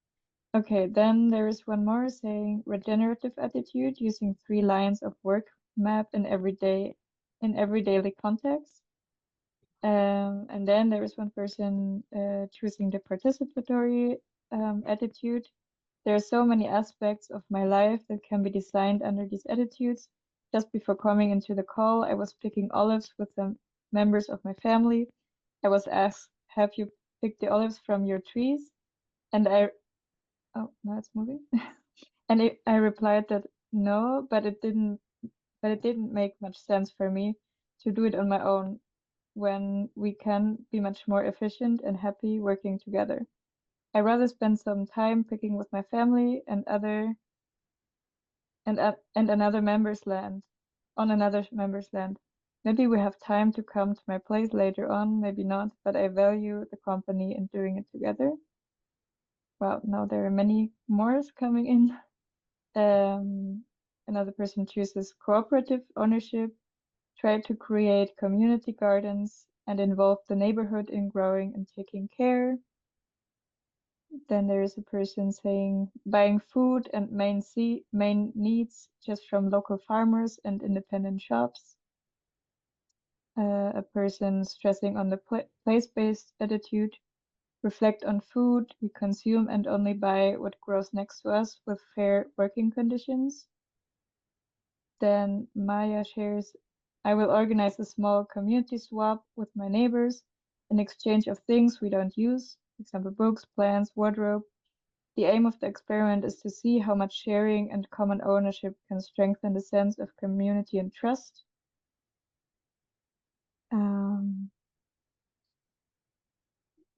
Okay, then there is one more saying regenerative attitude using 3 lines of work map in every daily context. And then there is one person choosing the participatory attitude. There are so many aspects of my life that can be designed under these attitudes. Just before coming into the call, I was picking olives with some members of my family. I was asked, "Have you picked the olives from your trees?" And oh, now it's moving. And I replied that no, but it didn't make much sense for me to do it on my own when we can be much more efficient and happy working together. I rather spend some time picking with my family and another member's land on another member's land. Maybe we have time to come to my place later on, maybe not, but I value the company and doing it together. Well, now there are many more coming in. Another person chooses cooperative ownership, try to create community gardens and involve the neighborhood in growing and taking care. Then there is a person saying buying food and main needs just from local farmers and independent shops. A person stressing on the place-based attitude, reflect on food we consume and only buy what grows next to us with fair working conditions. Then Maya shares, I will organize a small community swap with my neighbors in exchange of things we don't use, for example, books, plants, wardrobe. The aim of the experiment is to see how much sharing and common ownership can strengthen the sense of community and trust.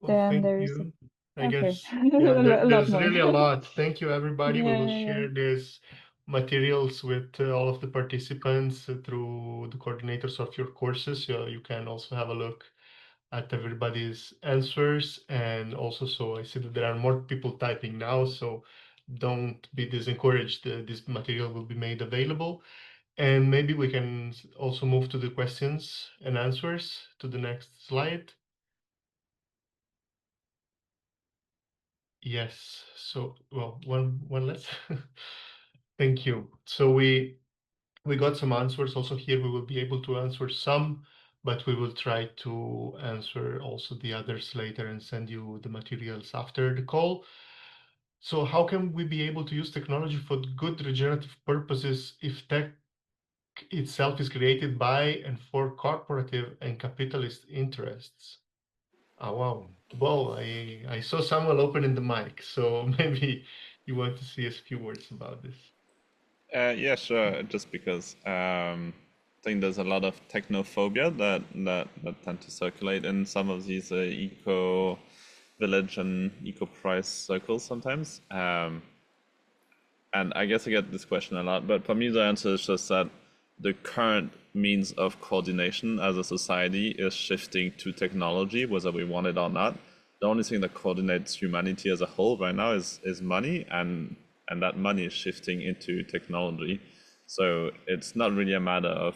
Well, Then thank there's you. I okay, guess, yeah, a lot there's more. really a lot. Thank you, everybody. We will Yeah. share these materials with all of the participants through the coordinators of your courses. So you can also have a look at everybody's answers. And also, so I see that there are more people typing now, so don't be discouraged. This material will be made available. And maybe we can also move to the questions and answers to the next slide. Yes. So, well, one less. Thank you. So we got some answers also here. We will be able to answer some, but we will try to answer also the others later and send you the materials after the call. So how can we be able to use technology for good regenerative purposes if tech itself is created by and for corporative and capitalist interests? Oh, wow. Well, I saw Samuel opening the mic, so maybe you want to say a few words about this. Yeah, sure. Just because I think there's a lot of technophobia that tend to circulate in some of these Ecovillage and ECOPRISE circles sometimes. And I guess I get this question a lot, but for me the answer is just that the current means of coordination as a society is shifting to technology, whether we want it or not. The only thing that coordinates humanity as a whole right now is money, and that money is shifting into technology. So it's not really a matter of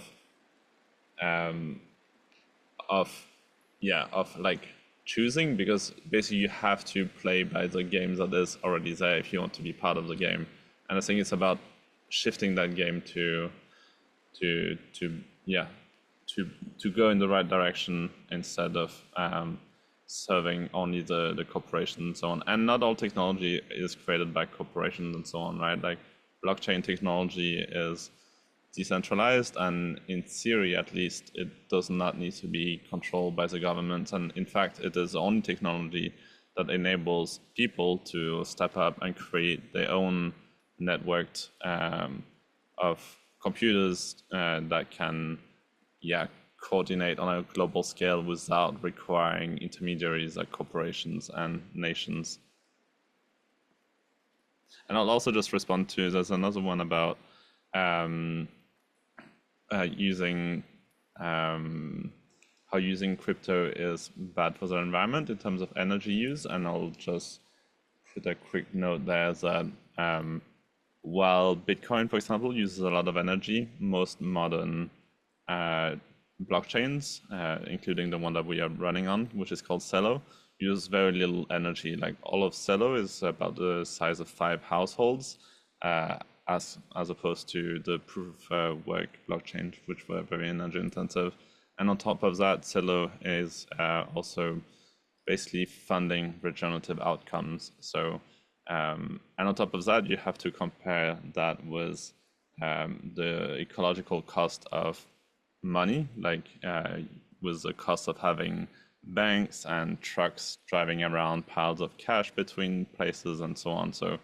like choosing, because basically you have to play by the game that is already there if you want to be part of the game. And I think it's about shifting that game to go in the right direction instead of serving only the corporations and so on. And not all technology is created by corporations and so on, right? Like blockchain technology is decentralized, and in theory at least it does not need to be controlled by the government. And in fact it is the only technology that enables people to step up and create their own networked of computers that can coordinate on a global scale without requiring intermediaries like corporations and nations. And I'll also just respond to, there's another one about using how using crypto is bad for the environment in terms of energy use. And I'll just put a quick note there that while Bitcoin, for example, uses a lot of energy, most modern blockchains, including the one that we are running on, which is called Celo, use very little energy. Like all of Celo is about the size of 5 households, as opposed to the proof of work blockchain, which were very energy intensive. And on top of that, Celo is also basically funding regenerative outcomes. So, and on top of that, you have to compare that with the ecological cost of money, like with the cost of having banks and trucks driving around piles of cash between places and so on. So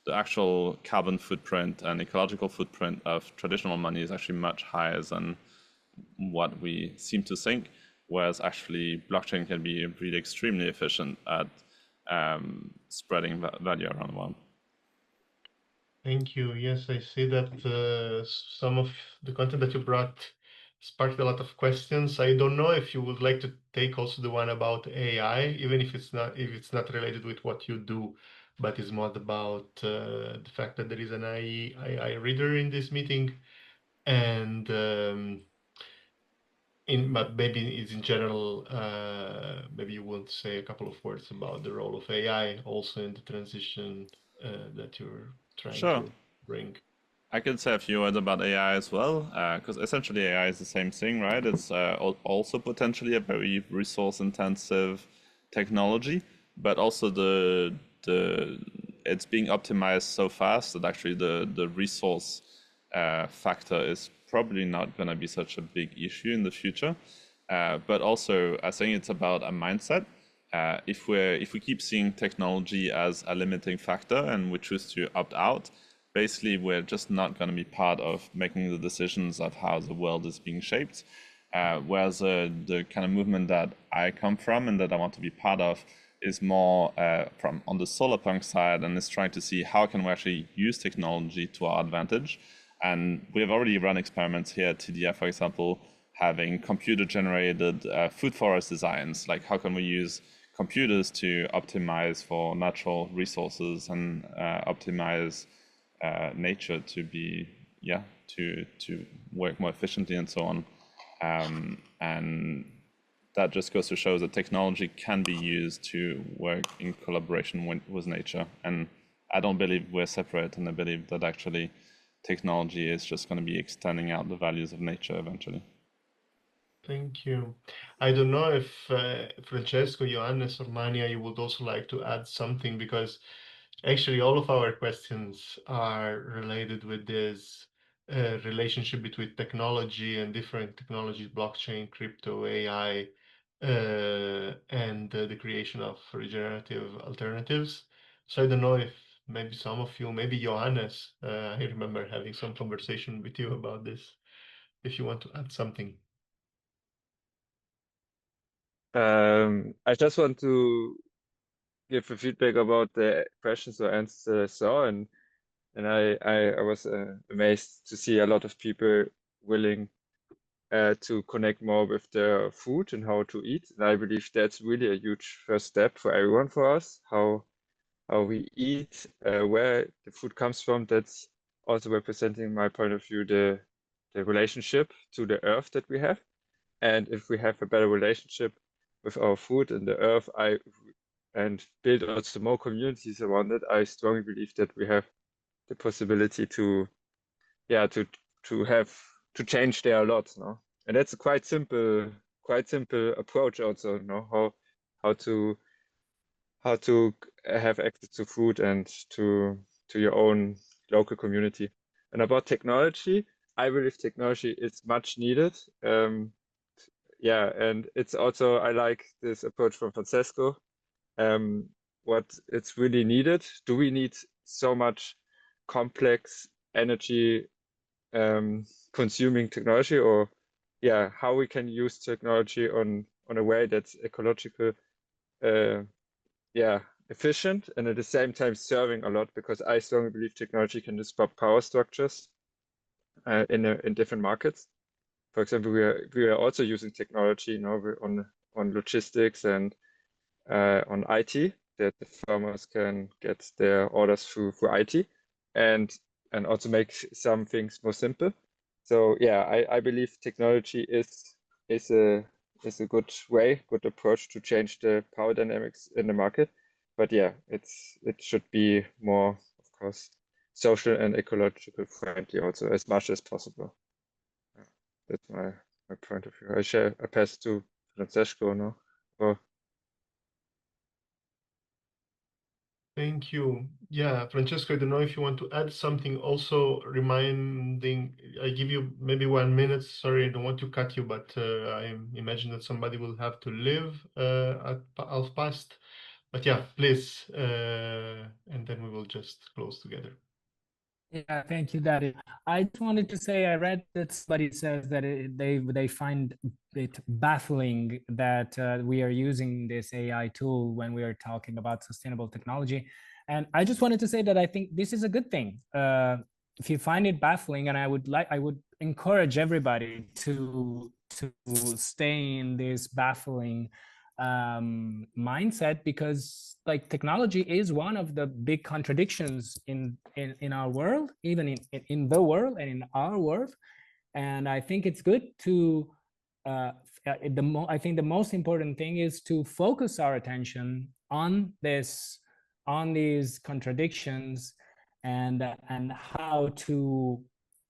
the actual carbon footprint and ecological footprint of traditional money is actually much higher than what we seem to think, whereas actually blockchain can be really extremely efficient at spreading value around the world. Thank you. Yes, I see that some of the content that you brought sparked a lot of questions. I don't know if you would like to take also the one about AI, even if it's not related with what you do, but is more about the fact that there is an AI reader in this meeting, and but maybe it's in general. Maybe you want to say a couple of words about the role of AI also in the transition that you're trying Sure. to bring. I could say a few words about AI as well, because essentially AI is the same thing, right? It's also potentially a very resource-intensive technology, but also it's being optimized so fast that actually the resource factor is probably not going to be such a big issue in the future. But also, I think it's about a mindset. If we keep seeing technology as a limiting factor and we choose to opt out, basically we're just not going to be part of making the decisions of how the world is being shaped. Whereas the kind of movement that I come from and that I want to be part of is more from on the solar punk side, and is trying to see how can we actually use technology to our advantage. And we have already run experiments here at TDF, for example, having computer-generated food forest designs. Like how can we use computers to optimize for natural resources and optimize nature to be, to work more efficiently and so on. And that just goes to show that technology can be used to work in collaboration with nature. And I don't believe we're separate, and I believe that actually technology is just going to be extending out the values of nature eventually. Thank you. I don't know if Francesco, Johannes, or Mania, you would also like to add something, because actually all of our questions are related with this relationship between technology and different technologies, blockchain, crypto, AI, and the creation of regenerative alternatives. So I don't know if maybe some of you, maybe Johannes, I remember having some conversation with you about this, if you want to add something. I just want to give a feedback about the questions or answers that I saw, and I was amazed to see a lot of people willing to connect more with their food and how to eat. And I believe that's really a huge first step for everyone, for us, how we eat, where the food comes from. That's also representing my point of view, the relationship to the earth that we have. And if we have a better relationship with our food and the earth, and build also more communities around it, I strongly believe that we have the possibility to change there a lot, no? And that's a quite simple approach also, no? How to have access to food and to your own local community. And about technology, I believe technology is much needed. And it's also, I like this approach from Francesco. What it's really needed. Do we need so much complex energy consuming technology, or how we can use technology on a way that's ecological, efficient, and at the same time serving a lot, because I strongly believe technology can disrupt power structures in different markets. For example, we are also using technology, on logistics and on IT, that the farmers can get their orders through IT, and also make some things more simple. So I believe technology is a good approach to change the power dynamics in the market. But it should be more, of course, social and ecological friendly also, as much as possible. That's my point of view. I pass to Francesco, no? Or Thank you. Yeah, Francesco, I don't know if you want to add something. Also reminding, I give you maybe 1 minute. Sorry, I don't want to cut you, but I imagine that somebody will have to leave at 1:30. But yeah, please, and then we will just close together. Yeah, thank you, Daddy. I just wanted to say, I read that somebody says that they find it baffling that we are using this AI tool when we are talking about sustainable technology. And I just wanted to say that I think this is a good thing. If you find it baffling, and I would encourage everybody to stay in this baffling mindset, because like technology is one of the big contradictions in our world, even in the world and in our world. And I think it's good to I think the most important thing is to focus our attention on these contradictions, and how to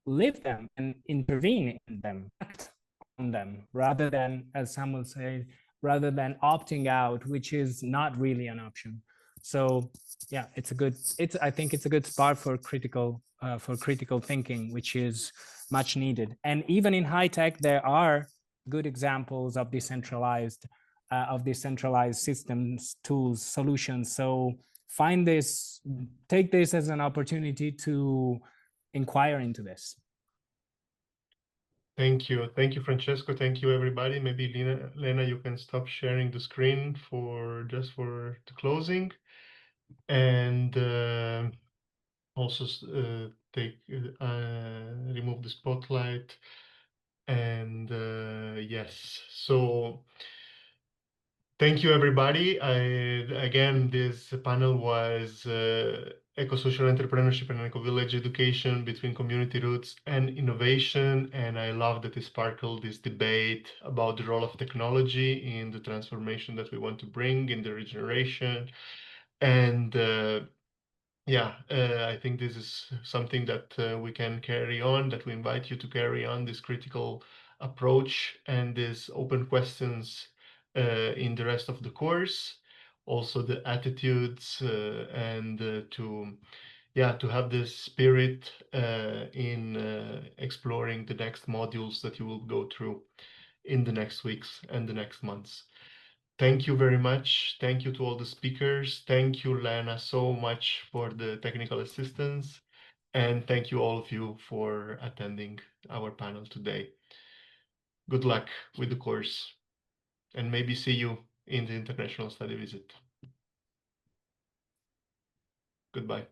live them and intervene in them, act on them, rather than, as some will say, rather than opting out, which is not really an option. So yeah, I think it's a good spark for critical thinking, which is much needed. And even in high tech, there are good examples of decentralized systems, tools, solutions. So take this as an opportunity to inquire into this. Thank you. Thank you, Francesco. Thank you, everybody. Maybe Lena, you can stop sharing the screen for the closing. And also remove the spotlight. And yes, so thank you, everybody. Again, this panel was Ecosocial Entrepreneurship and Ecovillage Education between Community Roots and Innovation. And I love that it sparkled this debate about the role of technology in the transformation that we want to bring in the regeneration. And yeah, I think this is something that we can carry on, that we invite you to carry on this critical approach and these open questions in the rest of the course. Also the attitudes and to have this spirit in exploring the next modules that you will go through in the next weeks and the next months. Thank you very much. Thank you to all the speakers. Thank you, Lana, so much for the technical assistance. And thank you, all of you, for attending our panel today. Good luck with the course, and maybe see you in the international study visit. Goodbye.